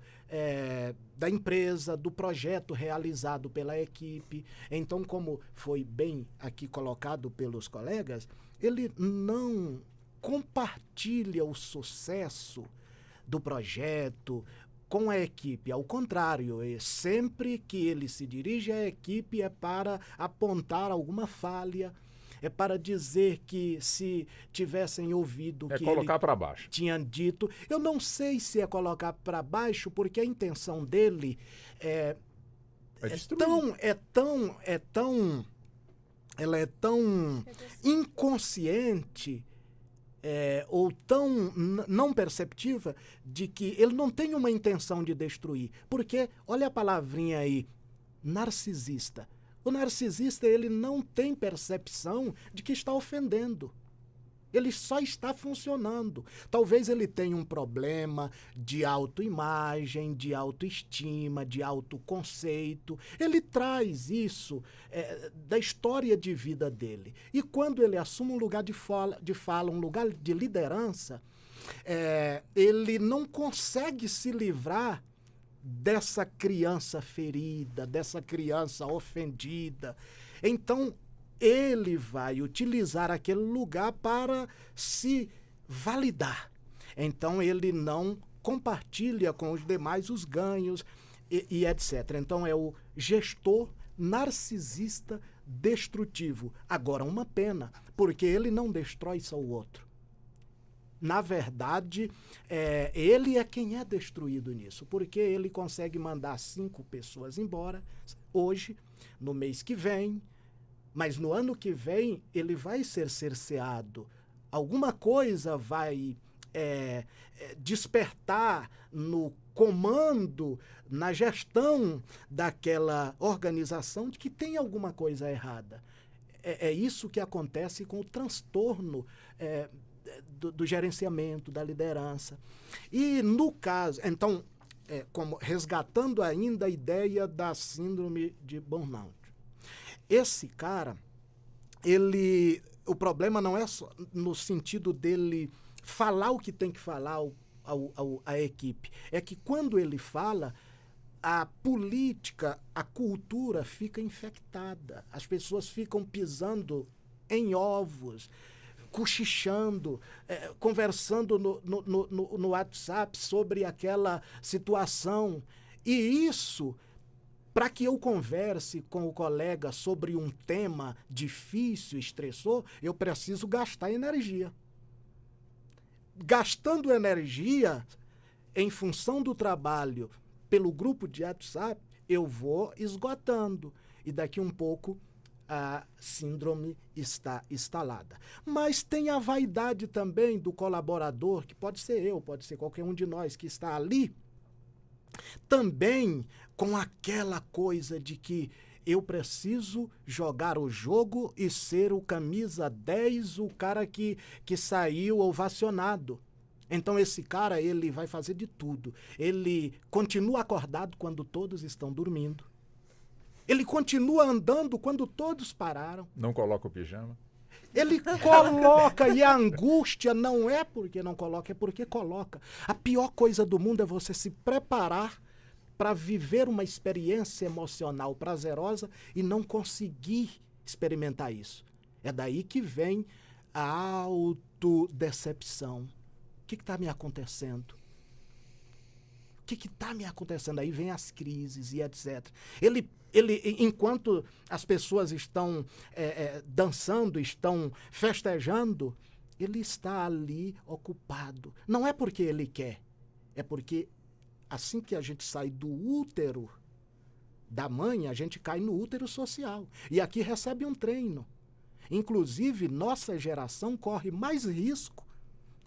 da empresa, do projeto realizado pela equipe. Então, como foi bem aqui colocado pelos colegas, ele não compartilha o sucesso do projeto com a equipe. Ao contrário, sempre que ele se dirige à equipe é para apontar alguma falha, é para dizer que se tivessem ouvido que colocar para baixo. Tinha dito. Eu não sei se é colocar para baixo, porque a intenção dele é tão inconsciente, ou tão não perceptiva, de que ele não tem uma intenção de destruir. Porque, olha a palavrinha aí, narcisista. O narcisista, ele não tem percepção de que está ofendendo. Ele só está funcionando. Talvez ele tenha um problema de autoimagem, de autoestima, de autoconceito. Ele traz isso da história de vida dele. E quando ele assume um lugar de fala, um lugar de liderança, ele não consegue se livrar dessa criança ferida, dessa criança ofendida. Então, ele vai utilizar aquele lugar para se validar. Então, ele não compartilha com os demais os ganhos e etc. Então, é o gestor narcisista destrutivo. Agora, uma pena, porque ele não destrói só o outro. Na verdade, ele é quem é destruído nisso, porque ele consegue mandar 5 pessoas embora hoje, no mês que vem, mas no ano que vem ele vai ser cerceado. Alguma coisa vai despertar no comando, na gestão daquela organização de que tem alguma coisa errada. É isso que acontece com o transtorno do gerenciamento, da liderança. E no caso, então, como resgatando ainda a ideia da síndrome de burnout. Esse cara, o problema não é só no sentido dele falar o que tem que falar à equipe. É que quando ele fala, a política, a cultura fica infectada. As pessoas ficam pisando em ovos, cochichando, conversando no WhatsApp sobre aquela situação. E isso, para que eu converse com o colega sobre um tema difícil, estressor, eu preciso gastar energia. Gastando energia, em função do trabalho pelo grupo de WhatsApp, eu vou esgotando. E daqui um pouco a síndrome está instalada. Mas tem a vaidade também do colaborador, que pode ser eu, pode ser qualquer um de nós que está ali, também com aquela coisa de que eu preciso jogar o jogo e ser o camisa 10, o cara que saiu ovacionado. Então esse cara, ele vai fazer de tudo. Ele continua acordado quando todos estão dormindo. Ele continua andando quando todos pararam. Não coloca o pijama. Ele coloca, e a angústia não é porque não coloca, é porque coloca. A pior coisa do mundo é você se preparar para viver uma experiência emocional prazerosa e não conseguir experimentar isso. É daí que vem a autodecepção. O que está me acontecendo? O que está me acontecendo? Aí vem as crises e etc. Ele, enquanto as pessoas estão dançando, estão festejando, ele está ali ocupado. Não é porque ele quer, é porque assim que a gente sai do útero da mãe, a gente cai no útero social. E aqui recebe um treino. Inclusive, nossa geração corre mais risco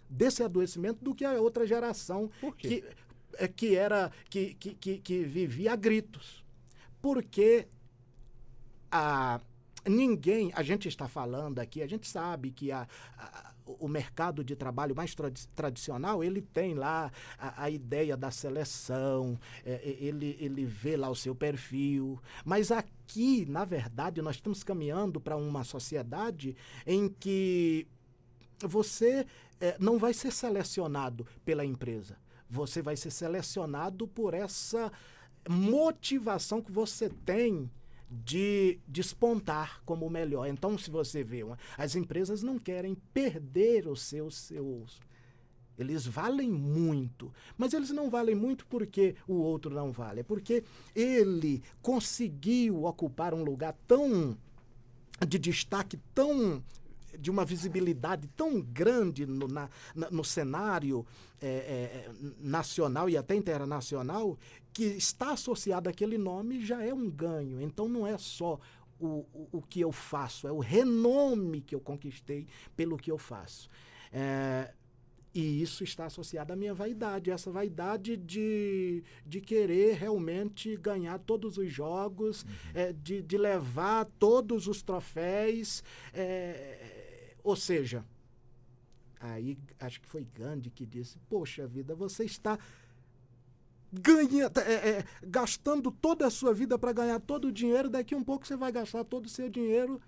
desse adoecimento do que a outra geração. Por quê? Que vivia a gritos. Porque a gente está falando aqui, a gente sabe que o mercado de trabalho mais tradicional, ele tem lá a ideia da seleção, ele vê lá o seu perfil, mas aqui, na verdade, nós estamos caminhando para uma sociedade em que você não vai ser selecionado pela empresa, você vai ser selecionado por essa motivação que você tem de despontar como o melhor. Então, se você vê, as empresas não querem perder os seus... Eles valem muito, mas eles não valem muito porque o outro não vale. É porque ele conseguiu ocupar um lugar tão de destaque, tão de uma visibilidade tão grande no cenário nacional e até internacional, que está associado àquele nome já é um ganho. Então não é só o que eu faço, é o renome que eu conquistei pelo que eu faço. E isso está associado à minha vaidade, essa vaidade de querer realmente ganhar todos os jogos, de levar todos os troféus, ou seja, aí acho que foi Gandhi que disse, poxa vida, você está gastando toda a sua vida para ganhar todo o dinheiro, daqui um pouco você vai gastar todo o seu dinheiro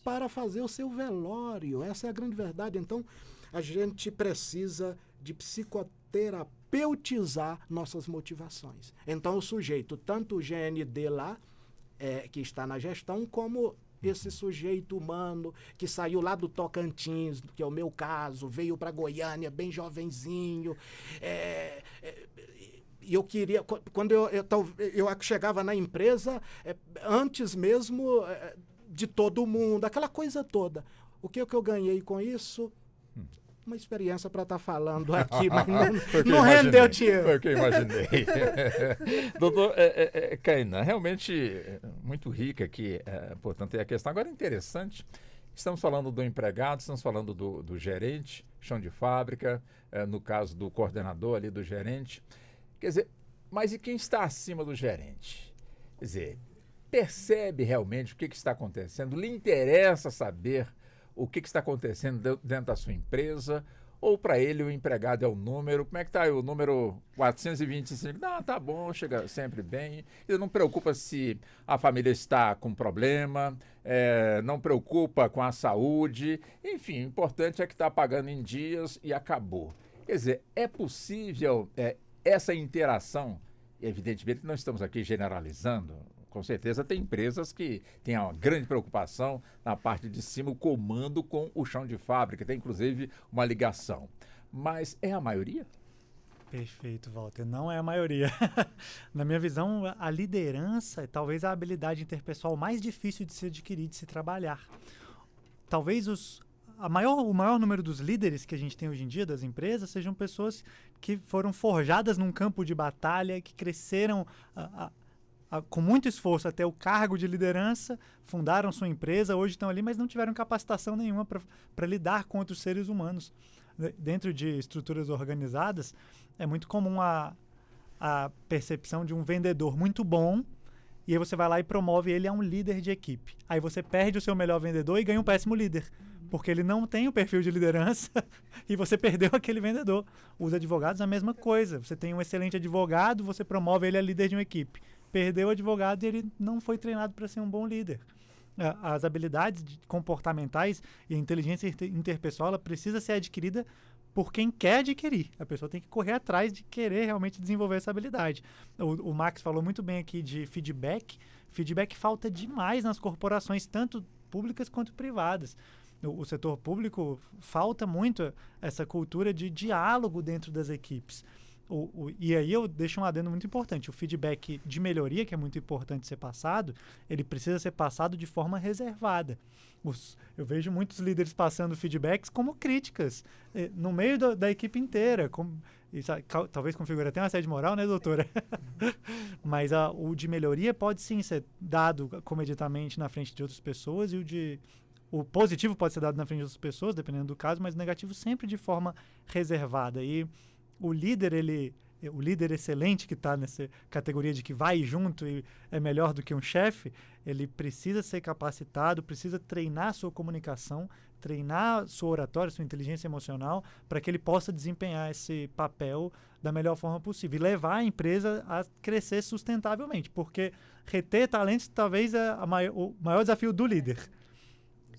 para fazer o seu velório. Essa é a grande verdade. Então, a gente precisa de psicoterapeutizar nossas motivações. Então, o sujeito, tanto o GND lá, que está na gestão, como esse sujeito humano que saiu lá do Tocantins, que é o meu caso, veio para Goiânia bem jovenzinho. E eu queria, quando eu chegava na empresa, antes mesmo de todo mundo, aquela coisa toda. O que eu ganhei com isso? Uma experiência para estar falando aqui, mas não rendeu dinheiro. Foi o que eu imaginei. Doutor Kainan, realmente muito rica aqui, portanto, é a questão. Agora, interessante, estamos falando do empregado, estamos falando do gerente, chão de fábrica, no caso do coordenador ali, do gerente. Quer dizer, mas e quem está acima do gerente? Quer dizer, percebe realmente o que está acontecendo? Lhe interessa saber o que está acontecendo dentro da sua empresa, ou para ele o empregado é o número, como é que está aí o número 425? Não, tá bom, chega sempre bem, ele não preocupa se a família está com problema, não preocupa com a saúde, enfim, o importante é que está pagando em dias e acabou. Quer dizer, é possível essa interação, evidentemente não estamos aqui generalizando, com certeza tem empresas que têm uma grande preocupação na parte de cima, o comando com o chão de fábrica, tem inclusive uma ligação. Mas é a maioria? Perfeito, Walter. Não é a maioria. Na minha visão, a liderança é talvez a habilidade interpessoal mais difícil de se adquirir, de se trabalhar. Talvez o maior número dos líderes que a gente tem hoje em dia das empresas sejam pessoas que foram forjadas num campo de batalha, que cresceram com muito esforço até o cargo de liderança, fundaram sua empresa, hoje estão ali, mas não tiveram capacitação nenhuma para lidar com outros seres humanos. Dentro de estruturas organizadas, é muito comum a percepção de um vendedor muito bom, e aí você vai lá e promove ele a um líder de equipe. Aí você perde o seu melhor vendedor e ganha um péssimo líder, porque ele não tem o perfil de liderança e você perdeu aquele vendedor. Os advogados, a mesma coisa. Você tem um excelente advogado, você promove ele a líder de uma equipe. Perdeu o advogado e ele não foi treinado para ser um bom líder. As habilidades comportamentais e a inteligência interpessoal, ela precisa ser adquirida por quem quer adquirir. A pessoa tem que correr atrás de querer realmente desenvolver essa habilidade. O Max falou muito bem aqui de feedback. Feedback falta demais nas corporações, tanto públicas quanto privadas. O setor público falta muito essa cultura de diálogo dentro das equipes. E aí eu deixo um adendo muito importante. O feedback de melhoria, que é muito importante ser passado, ele precisa ser passado de forma reservada. Eu vejo muitos líderes passando feedbacks como críticas, no meio da equipe inteira. Isso, talvez configure até uma assédio moral, né, doutora? Mas o de melhoria pode sim ser dado comedidamente na frente de outras pessoas, e o positivo pode ser dado na frente de outras pessoas, dependendo do caso, mas o negativo sempre de forma reservada. E o líder excelente, que está nessa categoria de que vai junto e é melhor do que um chefe, ele precisa ser capacitado, precisa treinar sua comunicação, treinar sua oratória, sua inteligência emocional, para que ele possa desempenhar esse papel da melhor forma possível e levar a empresa a crescer sustentavelmente, porque reter talentos talvez é o maior desafio do líder.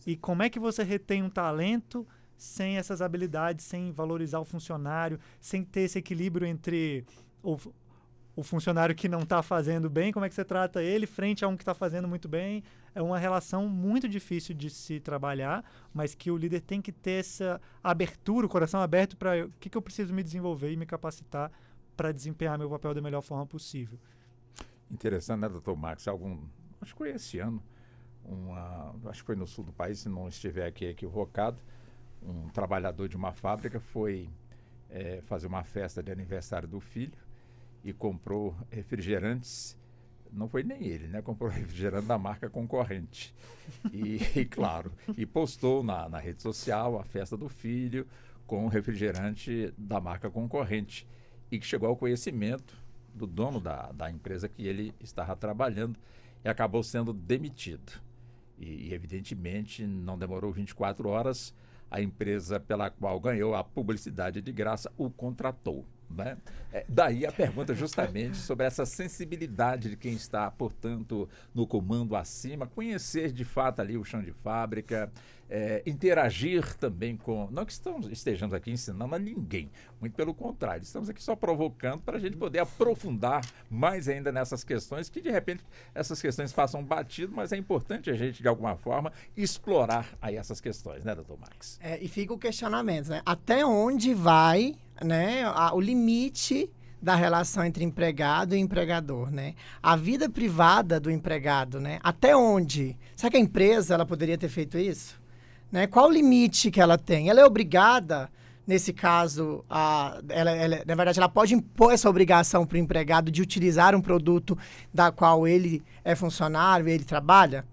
E como é que você retém um talento sem essas habilidades, sem valorizar o funcionário, sem ter esse equilíbrio entre o funcionário que não está fazendo bem, como é que você trata ele frente a um que está fazendo muito bem? É uma relação muito difícil de se trabalhar, mas que o líder tem que ter essa abertura, o coração aberto para o que eu preciso me desenvolver e me capacitar para desempenhar meu papel da melhor forma possível. Interessante, né, doutor Max? Acho que foi esse ano, acho que foi no sul do país, se não estiver aqui equivocado, um trabalhador de uma fábrica foi fazer uma festa de aniversário do filho e comprou refrigerantes. Não foi nem ele, né? Comprou refrigerante da marca concorrente. E claro, e postou na rede social a festa do filho com refrigerante da marca concorrente. E que chegou ao conhecimento do dono da empresa que ele estava trabalhando e acabou sendo demitido. E evidentemente não demorou 24 horas, a empresa pela qual ganhou a publicidade de graça o contratou. Né? Daí a pergunta justamente sobre essa sensibilidade de quem está, portanto, no comando acima, conhecer de fato ali o chão de fábrica, interagir também com... Não que estejamos aqui ensinando a ninguém, muito pelo contrário, estamos aqui só provocando para a gente poder aprofundar mais ainda nessas questões, que de repente essas questões passam batido, mas é importante a gente, de alguma forma, explorar aí essas questões, né, doutor Max? E fica o questionamento, né? Até onde vai, né, o limite da relação entre empregado e empregador, né? A vida privada do empregado, né? Até onde? Será que a empresa ela poderia ter feito isso? Né? Qual o limite que ela tem? Ela é obrigada, nesse caso, na verdade, ela pode impor essa obrigação para o empregado de utilizar um produto da qual ele é funcionário, ele trabalha?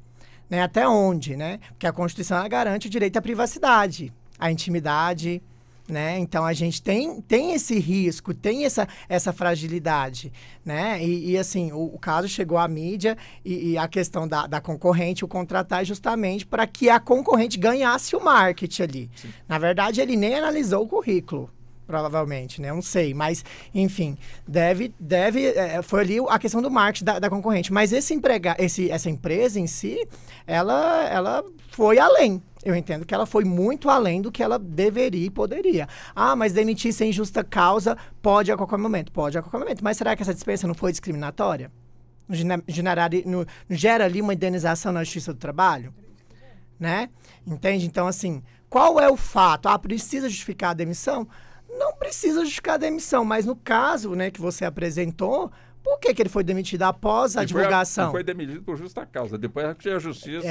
Né? Até onde? Né? Porque a Constituição ela garante o direito à privacidade, à intimidade, né? Então, a gente tem esse risco, tem essa fragilidade, né? E assim, o caso chegou à mídia e a questão da concorrente, o contratar justamente para que a concorrente ganhasse o marketing ali. Sim. Na verdade, ele nem analisou o currículo, provavelmente, né? Não sei, mas, enfim, foi ali a questão do marketing da concorrente. Mas essa empresa em si, ela foi além. Eu entendo que ela foi muito além do que ela deveria e poderia. Mas demitir sem justa causa pode a qualquer momento. Pode a qualquer momento. Mas será que essa dispensa não foi discriminatória? Não gera ali uma indenização na Justiça do Trabalho? Né? Entende? Então, assim, qual é o fato? Precisa justificar a demissão? Não precisa justificar a demissão, mas no caso, né, que você apresentou, Por que ele foi demitido após a divulgação? Foi demitido por justa causa. Depois que a justiça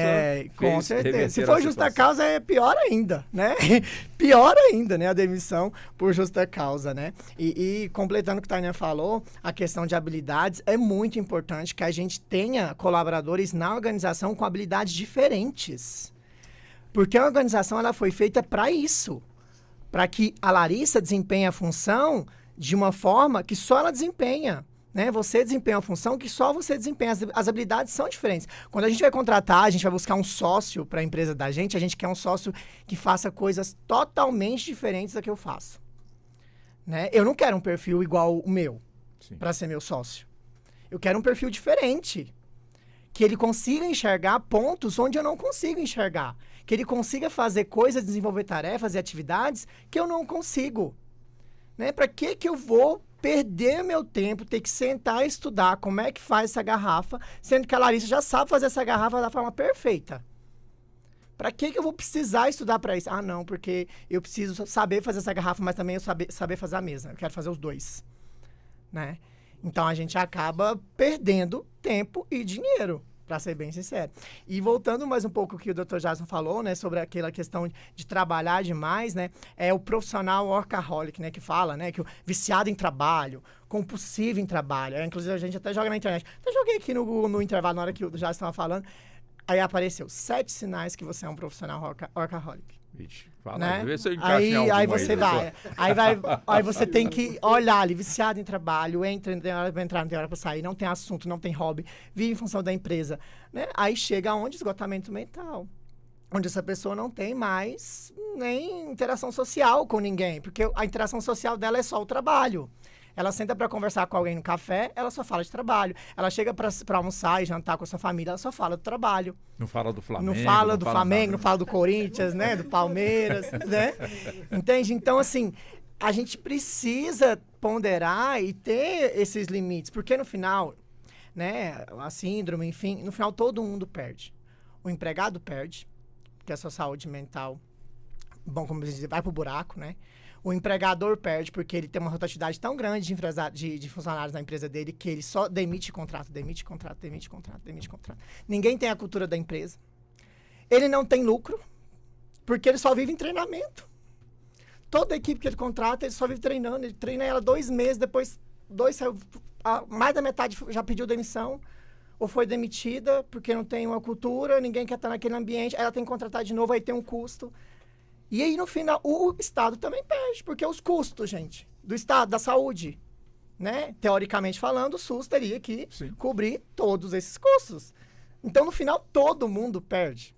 com certeza. Se reverter for a justa situação. causa, é pior ainda, né? Pior ainda, né? A demissão por justa causa, né? E completando o que a Tânia falou, a questão de habilidades é muito importante que a gente tenha colaboradores na organização com habilidades diferentes. Porque a organização ela foi feita para isso. Para que a Larissa desempenhe a função de uma forma que só ela desempenha. Né? Você desempenha uma função que só você desempenha. As habilidades são diferentes. Quando a gente vai contratar, a gente vai buscar um sócio para a empresa da gente, a gente quer um sócio que faça coisas totalmente diferentes da que eu faço. Né? Eu não quero um perfil igual o meu para ser meu sócio. Eu quero um perfil diferente. Que ele consiga enxergar pontos onde eu não consigo enxergar. Que ele consiga fazer coisas, desenvolver tarefas e atividades que eu não consigo. Né? Para que eu vou perder meu tempo, ter que sentar e estudar como é que faz essa garrafa, sendo que a Larissa já sabe fazer essa garrafa da forma perfeita? Para que eu vou precisar estudar para isso? Ah, não, porque eu preciso saber fazer essa garrafa, mas também eu saber fazer a mesa. Eu quero fazer os dois. Né? Então, a gente acaba perdendo tempo e dinheiro, para ser bem sincero. E voltando mais um pouco ao que o Dr. Jason falou, né, sobre aquela questão de trabalhar demais, né, é o profissional workaholic, né, que fala, né, que o viciado em trabalho, compulsivo em trabalho. Inclusive, a gente até joga na internet. Eu joguei aqui no intervalo, na hora que o Jason estava falando, aí apareceu 7 sinais que você é um profissional workaholic. Vixe, fala, né? vê se eu encaixo em algum aí você vai. Aí você tem que olhar ali, viciado em trabalho, entra, não tem hora para entrar, não tem hora para sair, não tem assunto, não tem hobby, vive em função da empresa. Né? Aí chega onde? Esgotamento mental. Onde essa pessoa não tem mais nem interação social com ninguém, porque a interação social dela é só o trabalho. Ela senta para conversar com alguém no café, ela só fala de trabalho. Ela chega para almoçar e jantar com a sua família, ela só fala do trabalho. Não fala do Flamengo. Não fala do Flamengo, não fala do Corinthians, né? Do Palmeiras, né? Entende? Então, assim, a gente precisa ponderar e ter esses limites. Porque no final, né? A síndrome, enfim, no final todo mundo perde. O empregado perde, porque a sua saúde mental, bom, como dizer, vai pro buraco, né? O empregador perde porque ele tem uma rotatividade tão grande de funcionários na empresa dele que ele só demite contrato. Ninguém tem a cultura da empresa. Ele não tem lucro porque ele só vive em treinamento. Toda a equipe que ele contrata, ele só vive treinando. Ele treina ela 2 meses, depois mais da metade já pediu demissão ou foi demitida porque não tem uma cultura, ninguém quer estar naquele ambiente. Aí ela tem que contratar de novo, aí tem um custo. E aí, no final, o Estado também perde, porque os custos, gente, do Estado, da saúde, né? Teoricamente falando, o SUS teria que cobrir todos esses custos. Então, no final, todo mundo perde.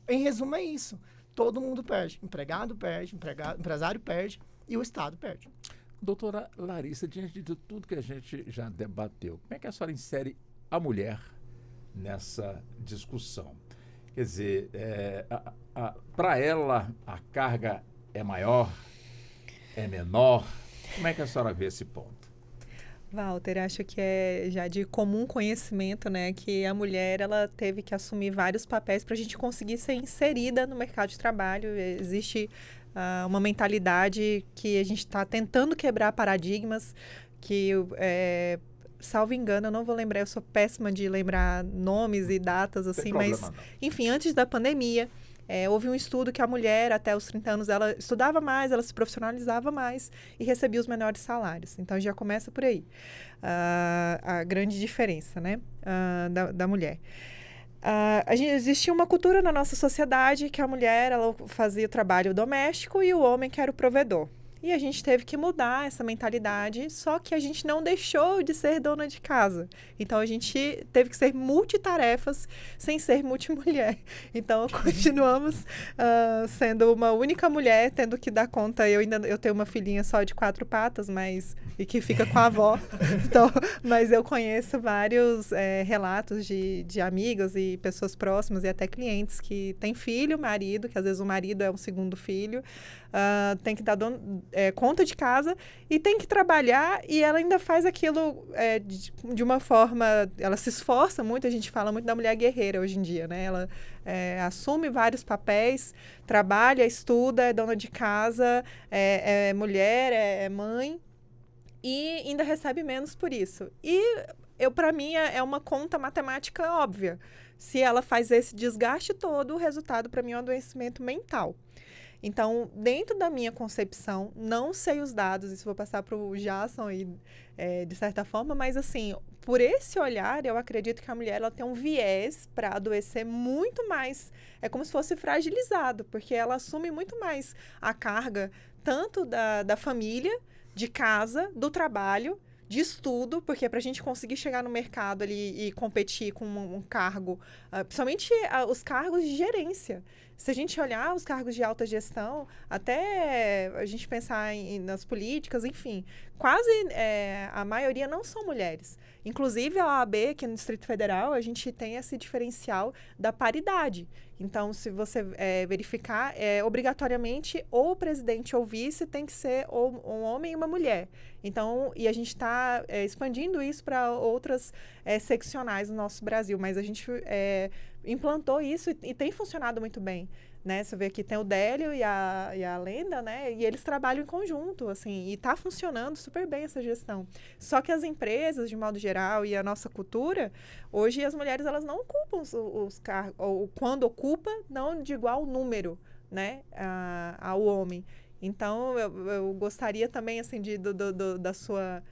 Em resumo, é isso. Todo mundo perde. Empregado perde, empresário perde e o Estado perde. Doutora Larissa, diante de tudo que a gente já debateu, como é que a senhora insere a mulher nessa discussão? Quer dizer, para ela a carga é maior, é menor? Como é que a senhora vê esse ponto? Walter, acho que é já de comum conhecimento, né, que a mulher ela teve que assumir vários papéis para a gente conseguir ser inserida no mercado de trabalho. Existe uma mentalidade que a gente está tentando quebrar paradigmas que salvo engano, eu não vou lembrar, eu sou péssima de lembrar nomes e datas, assim, mas, enfim, antes da pandemia, houve um estudo que a mulher, até os 30 anos, ela estudava mais, ela se profissionalizava mais e recebia os menores salários. Então, já começa por aí, a grande diferença, né, da mulher. Existia uma cultura na nossa sociedade que a mulher, ela fazia o trabalho doméstico e o homem que era o provedor. E a gente teve que mudar essa mentalidade, só que a gente não deixou de ser dona de casa. Então, a gente teve que ser multitarefas sem ser multimulher. Então, continuamos sendo uma única mulher, tendo que dar conta. Eu tenho uma filhinha só de 4 patas, e que fica com a avó. Então, mas eu conheço vários relatos de amigos e pessoas próximas e até clientes que têm filho, marido, que às vezes o marido é um segundo filho, tem que dar conta de casa e tem que trabalhar, e ela ainda faz aquilo de uma forma, ela se esforça muito. A gente fala muito da mulher guerreira hoje em dia, né? Ela assume vários papéis, trabalha, estuda, é dona de casa, é mulher, é mãe, e ainda recebe menos por isso. E para mim é uma conta matemática óbvia. Se ela faz esse desgaste todo, o resultado para mim é um adoecimento mental. Então, dentro da minha concepção, não sei os dados, isso vou passar para o Jason aí, de certa forma, mas assim, por esse olhar, eu acredito que a mulher ela tem um viés para adoecer muito mais, é como se fosse fragilizado, porque ela assume muito mais a carga, tanto da família, de casa, do trabalho, de estudo, porque para a gente conseguir chegar no mercado ali e competir com um cargo, principalmente os cargos de gerência. Se a gente olhar os cargos de alta gestão, até a gente pensar nas políticas, enfim, quase a maioria não são mulheres. Inclusive, a OAB, aqui no Distrito Federal, a gente tem esse diferencial da paridade. Então, se você verificar, obrigatoriamente, ou o presidente ou o vice tem que ser ou um homem e uma mulher. Então, e a gente está expandindo isso para outras seccionais no nosso Brasil, mas a gente implantou isso e tem funcionado muito bem. Né? Você vê que tem o Délio e a Lenda, né? E eles trabalham em conjunto, assim, e está funcionando super bem essa gestão. Só que as empresas, de modo geral, e a nossa cultura, hoje as mulheres elas não ocupam os cargos, ou quando ocupa, não de igual número, né? Ao homem. Então, eu gostaria também, assim, da sua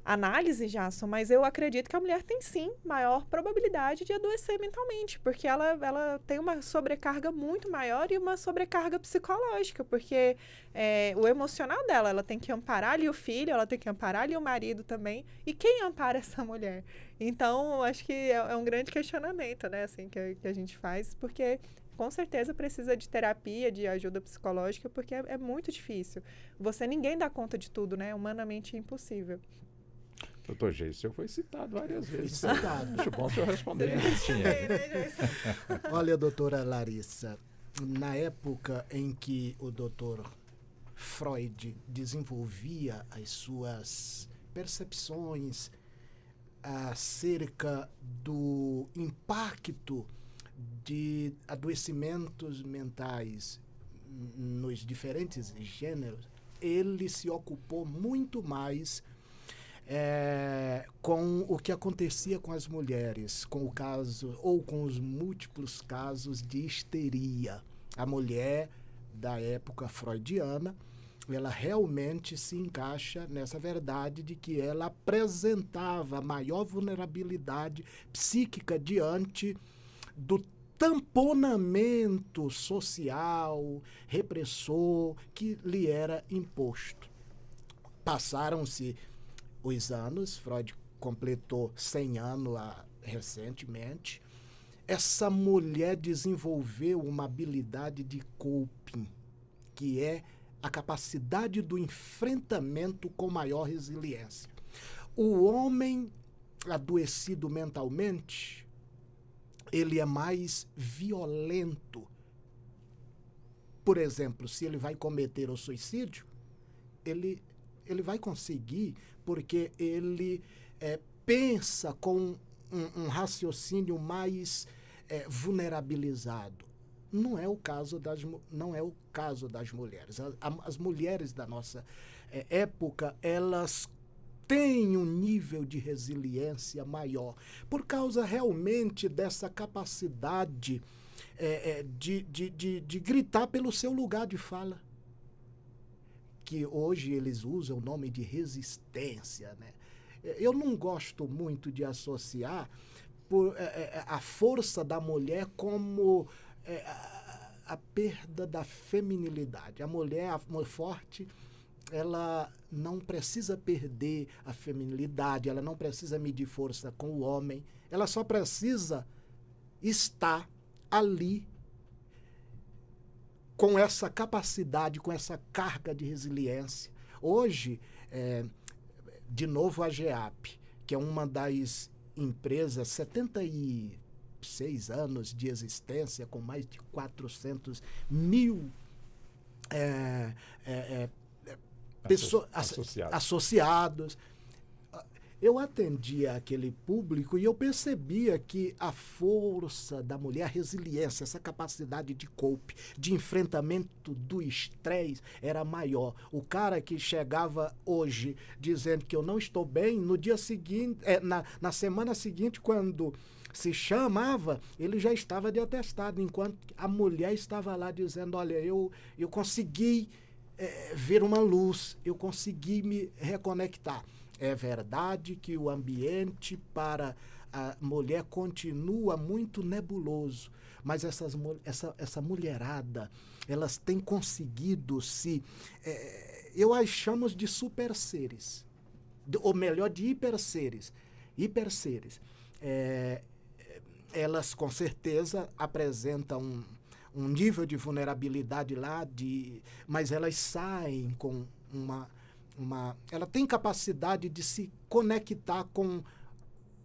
análise, Jason, mas eu acredito que a mulher tem, sim, maior probabilidade de adoecer mentalmente, porque ela tem uma sobrecarga muito maior e uma sobrecarga psicológica, porque o emocional dela, ela tem que amparar ali o filho, ela tem que amparar ali o marido também, e quem ampara essa mulher? Então, acho que é um grande questionamento, né, assim, que a gente faz, porque com certeza precisa de terapia, de ajuda psicológica, porque é muito difícil. Ninguém dá conta de tudo, né? Humanamente impossível. Doutor Geisel foi citado várias vezes. Foi citado. Acho bom o senhor responder direitinho. Olha, doutora Larissa, na época em que o doutor Freud desenvolvia as suas percepções acerca do impacto de adoecimentos mentais nos diferentes gêneros, ele se ocupou muito mais com o que acontecia com as mulheres, com o caso ou com os múltiplos casos de histeria. A mulher da época freudiana, ela realmente se encaixa nessa verdade de que ela apresentava maior vulnerabilidade psíquica diante do tamponamento social, repressor que lhe era imposto. Passaram-se os anos, Freud completou 100 anos recentemente. Essa mulher desenvolveu uma habilidade de coping, que é a capacidade do enfrentamento com maior resiliência. O homem adoecido mentalmente, ele é mais violento. Por exemplo, se ele vai cometer o suicídio, ele vai conseguir, porque ele pensa com um raciocínio mais vulnerabilizado. Não é o caso das mulheres. As mulheres da nossa época, elas têm um nível de resiliência maior, por causa realmente dessa capacidade de gritar pelo seu lugar de fala, que hoje eles usam o nome de resistência, né? Eu não gosto muito de associar a força da mulher como a perda da feminilidade. A mulher forte, ela não precisa perder a feminilidade, ela não precisa medir força com o homem, ela só precisa estar ali com essa capacidade, com essa carga de resiliência. Hoje, de novo a GEAP, que é uma das empresas, 76 anos de existência, com mais de 400 mil associados. eu atendia aquele público e eu percebia que a força da mulher, a resiliência, essa capacidade de cope, de enfrentamento do estresse era maior. O cara que chegava hoje dizendo que eu não estou bem, no dia seguinte, na semana seguinte, quando se chamava, ele já estava de atestado, enquanto a mulher estava lá dizendo, olha, eu consegui ver uma luz, eu consegui me reconectar. É verdade que o ambiente para a mulher continua muito nebuloso, mas essa mulherada, elas têm conseguido eu as chamo de super seres, ou melhor, de hiperseres. Elas com certeza apresentam um nível de vulnerabilidade lá, mas elas saem com ela tem capacidade de se conectar com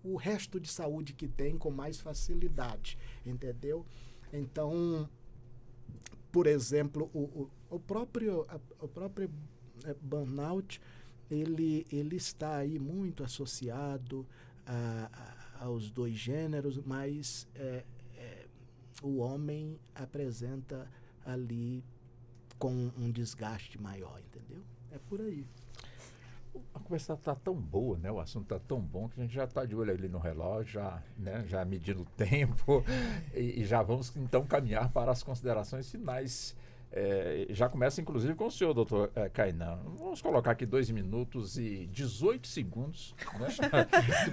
o resto de saúde que tem com mais facilidade, entendeu? Então, por exemplo, o próprio burnout, ele está aí muito associado aos dois gêneros, mas o homem apresenta ali com um desgaste maior, entendeu? É por aí. A conversa está tão boa, né? O assunto está tão bom que a gente já está de olho ali no relógio, já medindo o tempo e já vamos então caminhar para as considerações finais. Já começa inclusive com o senhor, doutor Kainan. Vamos colocar aqui 2 minutos e 18 segundos, né?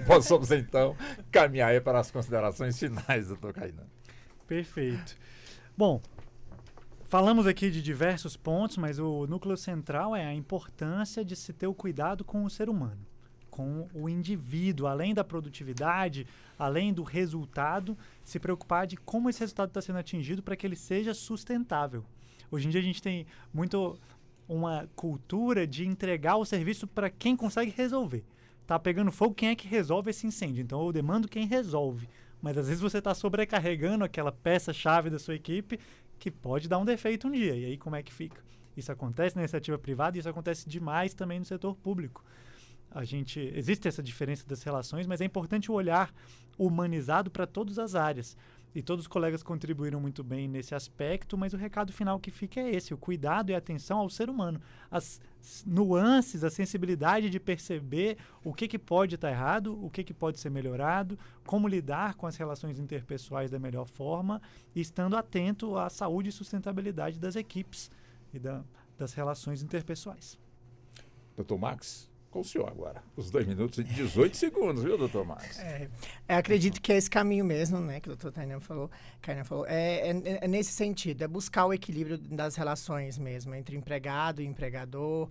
Possamos então caminhar aí para as considerações finais, doutor Kainan. Perfeito. Bom, falamos aqui de diversos pontos, mas o núcleo central é a importância de se ter o cuidado com o ser humano, com o indivíduo, além da produtividade, além do resultado, se preocupar de como esse resultado está sendo atingido para que ele seja sustentável. Hoje em dia a gente tem muito uma cultura de entregar o serviço para quem consegue resolver. Tá pegando fogo, quem é que resolve esse incêndio? Então eu demando quem resolve. Mas às vezes você está sobrecarregando aquela peça-chave da sua equipe que pode dar um defeito um dia. E aí como é que fica? Isso acontece na iniciativa privada e isso acontece demais também no setor público. Existe essa diferença das relações, mas é importante o olhar humanizado para todas as áreas. E todos os colegas contribuíram muito bem nesse aspecto, mas o recado final que fica é esse, o cuidado e a atenção ao ser humano. As nuances, a sensibilidade de perceber o que pode estar errado, o que pode ser melhorado, como lidar com as relações interpessoais da melhor forma, e estando atento à saúde e sustentabilidade das equipes e das relações interpessoais. Doutor Max? Com o senhor agora. Os 2 minutos e 18 segundos, viu, doutor Max? Acredito que é esse caminho mesmo, né, que o doutor Kainan falou. É nesse sentido, é buscar o equilíbrio das relações mesmo, entre empregado e empregador,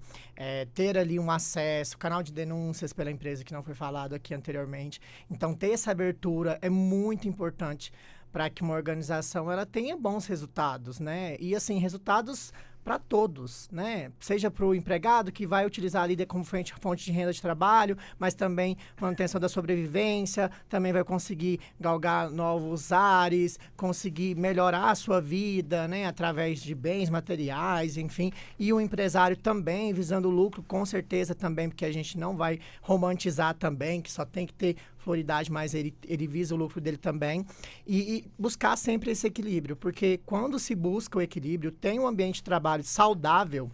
ter ali um acesso, canal de denúncias pela empresa que não foi falado aqui anteriormente. Então, ter essa abertura é muito importante para que uma organização ela tenha bons resultados, né? E, assim, resultados para todos, né? Seja para o empregado que vai utilizar ali como fonte de renda de trabalho, mas também manutenção da sobrevivência, também vai conseguir galgar novos ares, conseguir melhorar a sua vida, né? Através de bens materiais, enfim. E o empresário também visando o lucro, com certeza também, porque a gente não vai romantizar também, que só tem que ter floridade, mas ele visa o lucro dele também. E buscar sempre esse equilíbrio, porque quando se busca o equilíbrio, tem um ambiente de trabalho saudável,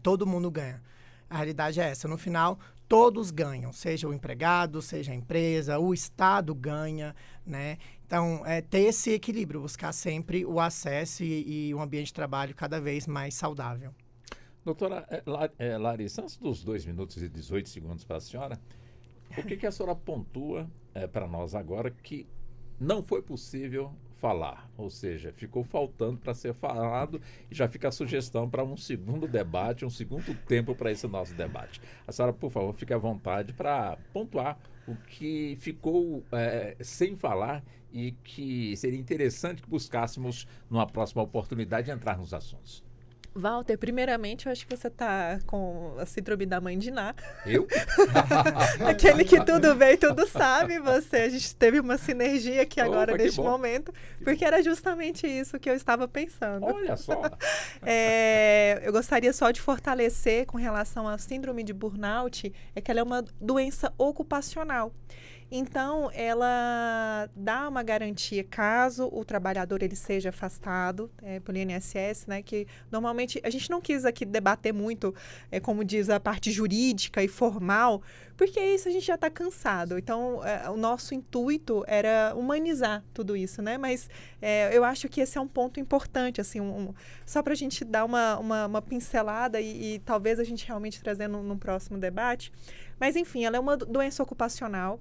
todo mundo ganha. A realidade é essa. No final, todos ganham, seja o empregado, seja a empresa, o Estado ganha, né? Então, ter esse equilíbrio, buscar sempre o acesso e um ambiente de trabalho cada vez mais saudável. Doutora Larissa, antes dos 2 minutos e 18 segundos para a senhora, o que a senhora pontua para nós agora que não foi possível falar, ou seja, ficou faltando para ser falado e já fica a sugestão para um segundo debate, um segundo tempo para esse nosso debate. A senhora, por favor, fique à vontade para pontuar o que ficou sem falar e que seria interessante que buscássemos numa próxima oportunidade entrar nos assuntos. Walter, primeiramente, eu acho que você está com a síndrome da mãe de Ná. Eu? Aquele que tudo vê e tudo sabe. A gente teve uma sinergia aqui agora, Opa, que neste bom. momento, porque era justamente isso que eu estava pensando. Olha só. Eu gostaria só de fortalecer com relação à síndrome de burnout, é que ela é uma doença ocupacional. Então, ela dá uma garantia caso o trabalhador ele seja afastado pelo INSS, né? Que normalmente a gente não quis aqui debater muito, como diz a parte jurídica e formal, porque isso a gente já está cansado. Então, o nosso intuito era humanizar tudo isso, né? Mas eu acho que esse é um ponto importante, assim, só para a gente dar uma pincelada e talvez a gente realmente trazer num próximo debate. Mas, enfim, ela é uma doença ocupacional.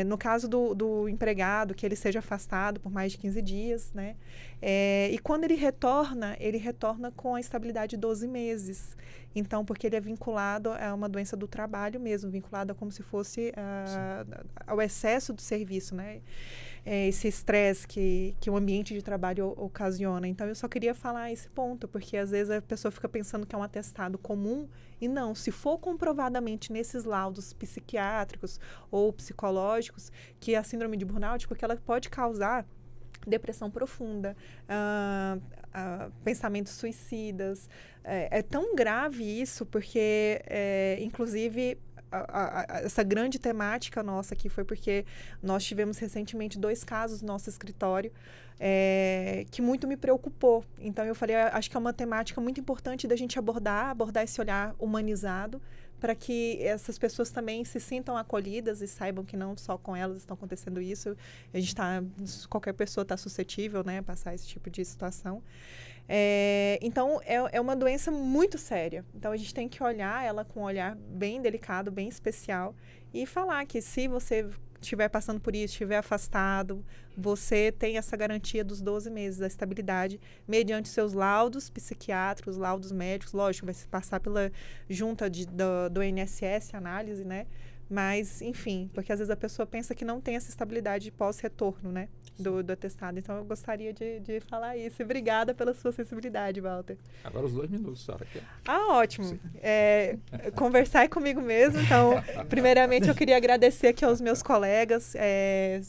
No caso do empregado, que ele seja afastado por mais de 15 dias, né? E quando ele retorna com a estabilidade de 12 meses. Então, porque ele é vinculado a uma doença do trabalho mesmo, vinculado a como se fosse ao excesso do serviço, né? Esse estresse que o ambiente de trabalho ocasiona. Então, eu só queria falar esse ponto, porque às vezes a pessoa fica pensando que é um atestado comum, e não, se for comprovadamente nesses laudos psiquiátricos ou psicológicos, que a síndrome de burnout, porque ela pode causar depressão profunda, pensamentos suicidas. É tão grave isso, porque, inclusive, essa grande temática nossa aqui foi porque nós tivemos recentemente 2 casos no nosso escritório que muito me preocupou. Então, eu falei, acho que é uma temática muito importante da gente abordar esse olhar humanizado, para que essas pessoas também se sintam acolhidas e saibam que não só com elas está acontecendo isso. A gente qualquer pessoa está suscetível, né, a passar esse tipo de situação. Então, é uma doença muito séria. Então, a gente tem que olhar ela com um olhar bem delicado, bem especial, e falar que se você estiver passando por isso, estiver afastado, você tem essa garantia dos 12 meses da estabilidade, mediante seus laudos psiquiátricos, laudos médicos. Lógico, vai se passar pela junta do INSS, análise, né? Mas, enfim, porque às vezes a pessoa pensa que não tem essa estabilidade pós-retorno, né? Do atestado. Então, eu gostaria de falar isso. E obrigada pela sua sensibilidade, Walter. Agora os 2 minutos, senhora. Ótimo. Conversar é comigo mesmo. Então, primeiramente, eu queria agradecer aqui aos meus colegas.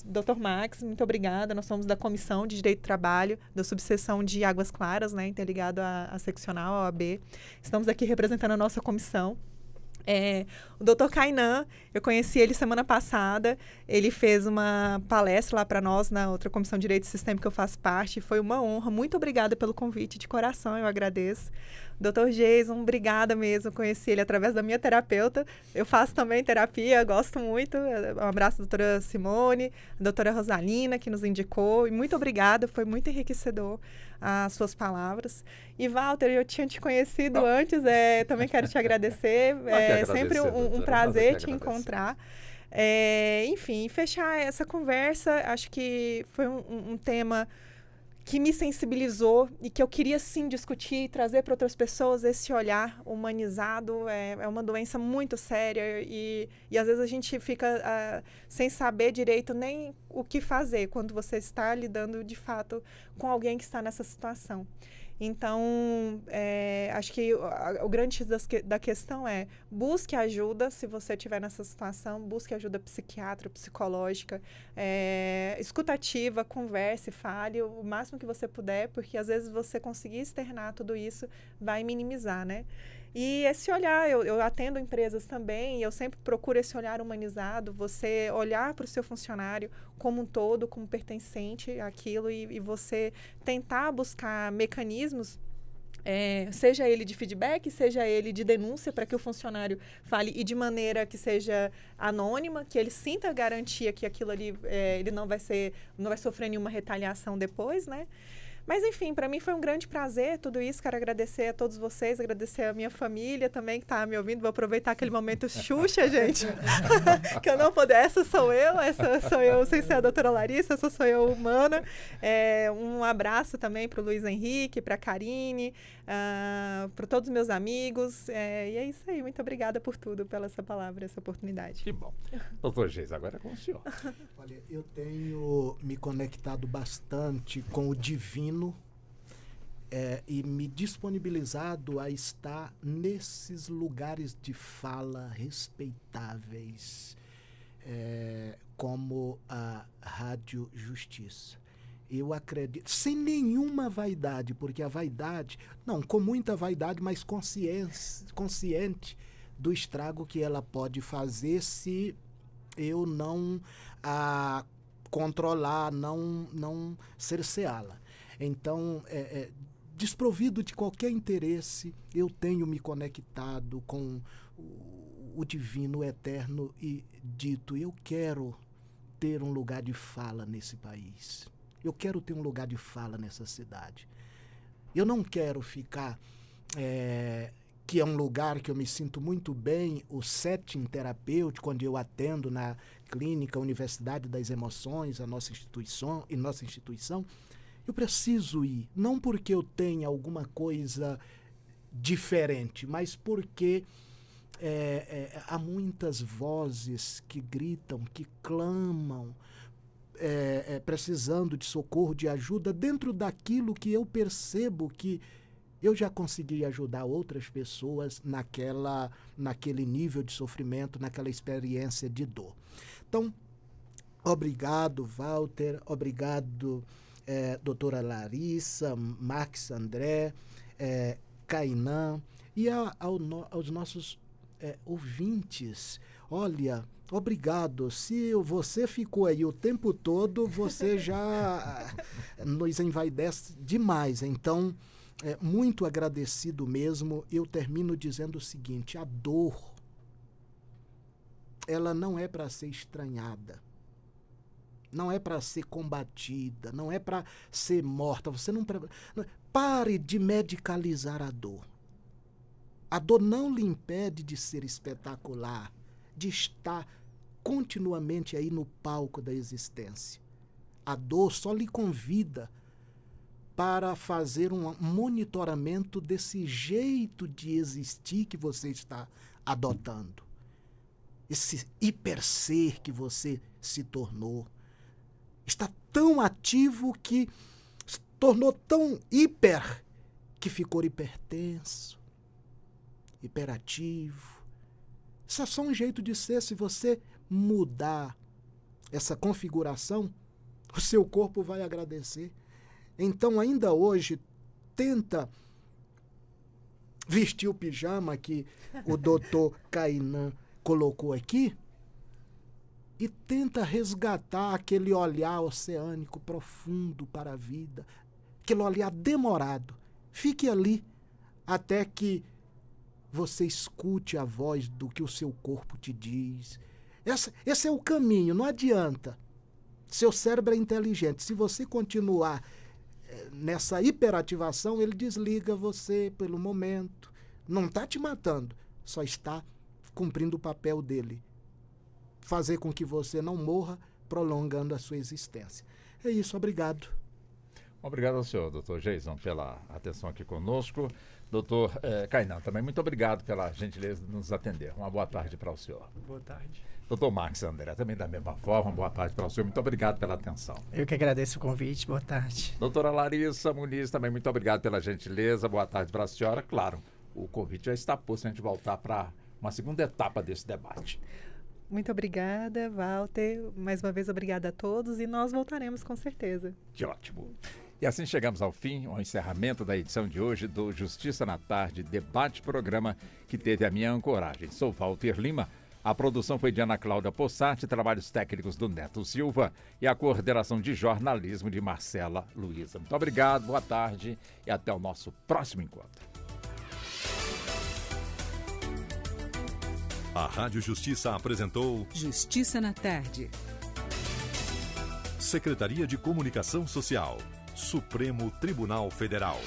Dr. Max, muito obrigada. Nós somos da Comissão de Direito do Trabalho, da subseção de Águas Claras, né? Interligado à seccional, à OAB. Estamos aqui representando a nossa comissão. O Dr. Kainan, eu conheci ele semana passada, ele fez uma palestra lá para nós na outra Comissão de Direito Sistêmico que eu faço parte, foi uma honra, muito obrigada pelo convite, de coração eu agradeço. Dr. Jason, obrigada mesmo, conheci ele através da minha terapeuta, eu faço também terapia, gosto muito, um abraço à doutora Simone, a doutora Rosalina, que nos indicou, e muito obrigada, foi muito enriquecedor as suas palavras. E, Walter, eu tinha te conhecido antes, também quero te agradecer, é sempre um prazer te encontrar. Enfim, fechar essa conversa, acho que foi um tema que me sensibilizou e que eu queria, sim, discutir e trazer para outras pessoas esse olhar humanizado. É uma doença muito séria e às vezes a gente fica sem saber direito nem o que fazer quando você está lidando, de fato, com alguém que está nessa situação. Então, acho que o grande X da questão é busque ajuda se você estiver nessa situação, busque ajuda psiquiátrica, psicológica, escutativa, converse, fale o máximo que você puder, porque às vezes você conseguir externar tudo isso vai minimizar, né? E esse olhar, eu atendo empresas também, e eu sempre procuro esse olhar humanizado, você olhar para o seu funcionário como um todo, como pertencente àquilo, e você tentar buscar mecanismos, seja ele de feedback, seja ele de denúncia, para que o funcionário fale, e de maneira que seja anônima, que ele sinta a garantia que aquilo ali, ele não vai sofrer nenhuma retaliação depois, né? Mas, enfim, para mim foi um grande prazer tudo isso. Quero agradecer a todos vocês, agradecer a minha família também que está me ouvindo. Vou aproveitar aquele momento Xuxa, gente. Que eu não poder. Essa sou eu sem ser a doutora Larissa, essa sou eu humana. Um abraço também para o Luiz Henrique, para a Karine, para todos os meus amigos. E é isso aí. Muito obrigada por tudo, pela essa palavra, essa oportunidade. Que bom. Doutor Geis, agora é com o senhor. Olha, eu tenho me conectado bastante com o divino e me disponibilizado a estar nesses lugares de fala respeitáveis, como a Rádio Justiça. Eu acredito, sem nenhuma vaidade, porque a vaidade, não, com muita vaidade, mas consciente do estrago que ela pode fazer se eu não a controlar, não cerceá-la. Então, desprovido de qualquer interesse, eu tenho me conectado com o divino, o eterno, e dito, eu quero ter um lugar de fala nesse país. Eu quero ter um lugar de fala nessa cidade. Eu não quero ficar, que é um lugar que eu me sinto muito bem, o setting terapêutico, onde eu atendo na clínica Universidade das Emoções, a nossa instituição, eu preciso ir, não porque eu tenha alguma coisa diferente, mas porque há muitas vozes que gritam, que clamam, precisando de socorro, de ajuda, dentro daquilo que eu percebo que eu já consegui ajudar outras pessoas naquele nível de sofrimento, naquela experiência de dor. Então, obrigado, Walter, obrigado, doutora Larissa, Max André, Kainan, e aos nossos ouvintes. Olha, obrigado. Se você ficou aí o tempo todo, você já nos envaidece demais. Então, muito agradecido mesmo. Eu termino dizendo o seguinte: a dor, ela não é para ser estranhada, não é para ser combatida, não é para ser morta. Você não pare de medicalizar a dor. A dor não lhe impede de ser espetacular, de estar continuamente aí no palco da existência. A dor só lhe convida para fazer um monitoramento desse jeito de existir que você está adotando. Esse hiperser que você se tornou. Está tão ativo que se tornou tão hiper que ficou hipertenso, hiperativo. Isso é só um jeito de ser. Se você mudar essa configuração, o seu corpo vai agradecer. Então, ainda hoje, tenta vestir o pijama que o doutor Kainan colocou aqui e tenta resgatar aquele olhar oceânico profundo para a vida, aquele olhar demorado. Fique ali até que você escute a voz do que o seu corpo te diz. Esse é o caminho, não adianta. Seu cérebro é inteligente. Se você continuar nessa hiperativação, ele desliga você pelo momento. Não está te matando, só está cumprindo o papel dele. Fazer com que você não morra, prolongando a sua existência. É isso, obrigado. Obrigado ao senhor, doutor Geison, pela atenção aqui conosco. Doutor Kainan, também muito obrigado pela gentileza de nos atender. Uma boa tarde para o senhor. Boa tarde. Doutor Max André, também da mesma forma, boa tarde para o senhor. Muito obrigado pela atenção. Eu que agradeço o convite, boa tarde. Doutora Larissa Muniz, também muito obrigado pela gentileza, boa tarde para a senhora. Claro, o convite já está posto, a gente voltar para uma segunda etapa desse debate. Muito obrigada, Walter. Mais uma vez, obrigada a todos e nós voltaremos com certeza. Que ótimo. E assim chegamos ao fim, ao encerramento da edição de hoje do Justiça na Tarde, debate programa que teve a minha ancoragem. Sou Walter Lima, a produção foi de Ana Cláudia Possati, trabalhos técnicos do Neto Silva e a coordenação de jornalismo de Marcela Luiza. Muito obrigado, boa tarde e até o nosso próximo encontro. A Rádio Justiça apresentou Justiça na Tarde. Secretaria de Comunicação Social, Supremo Tribunal Federal.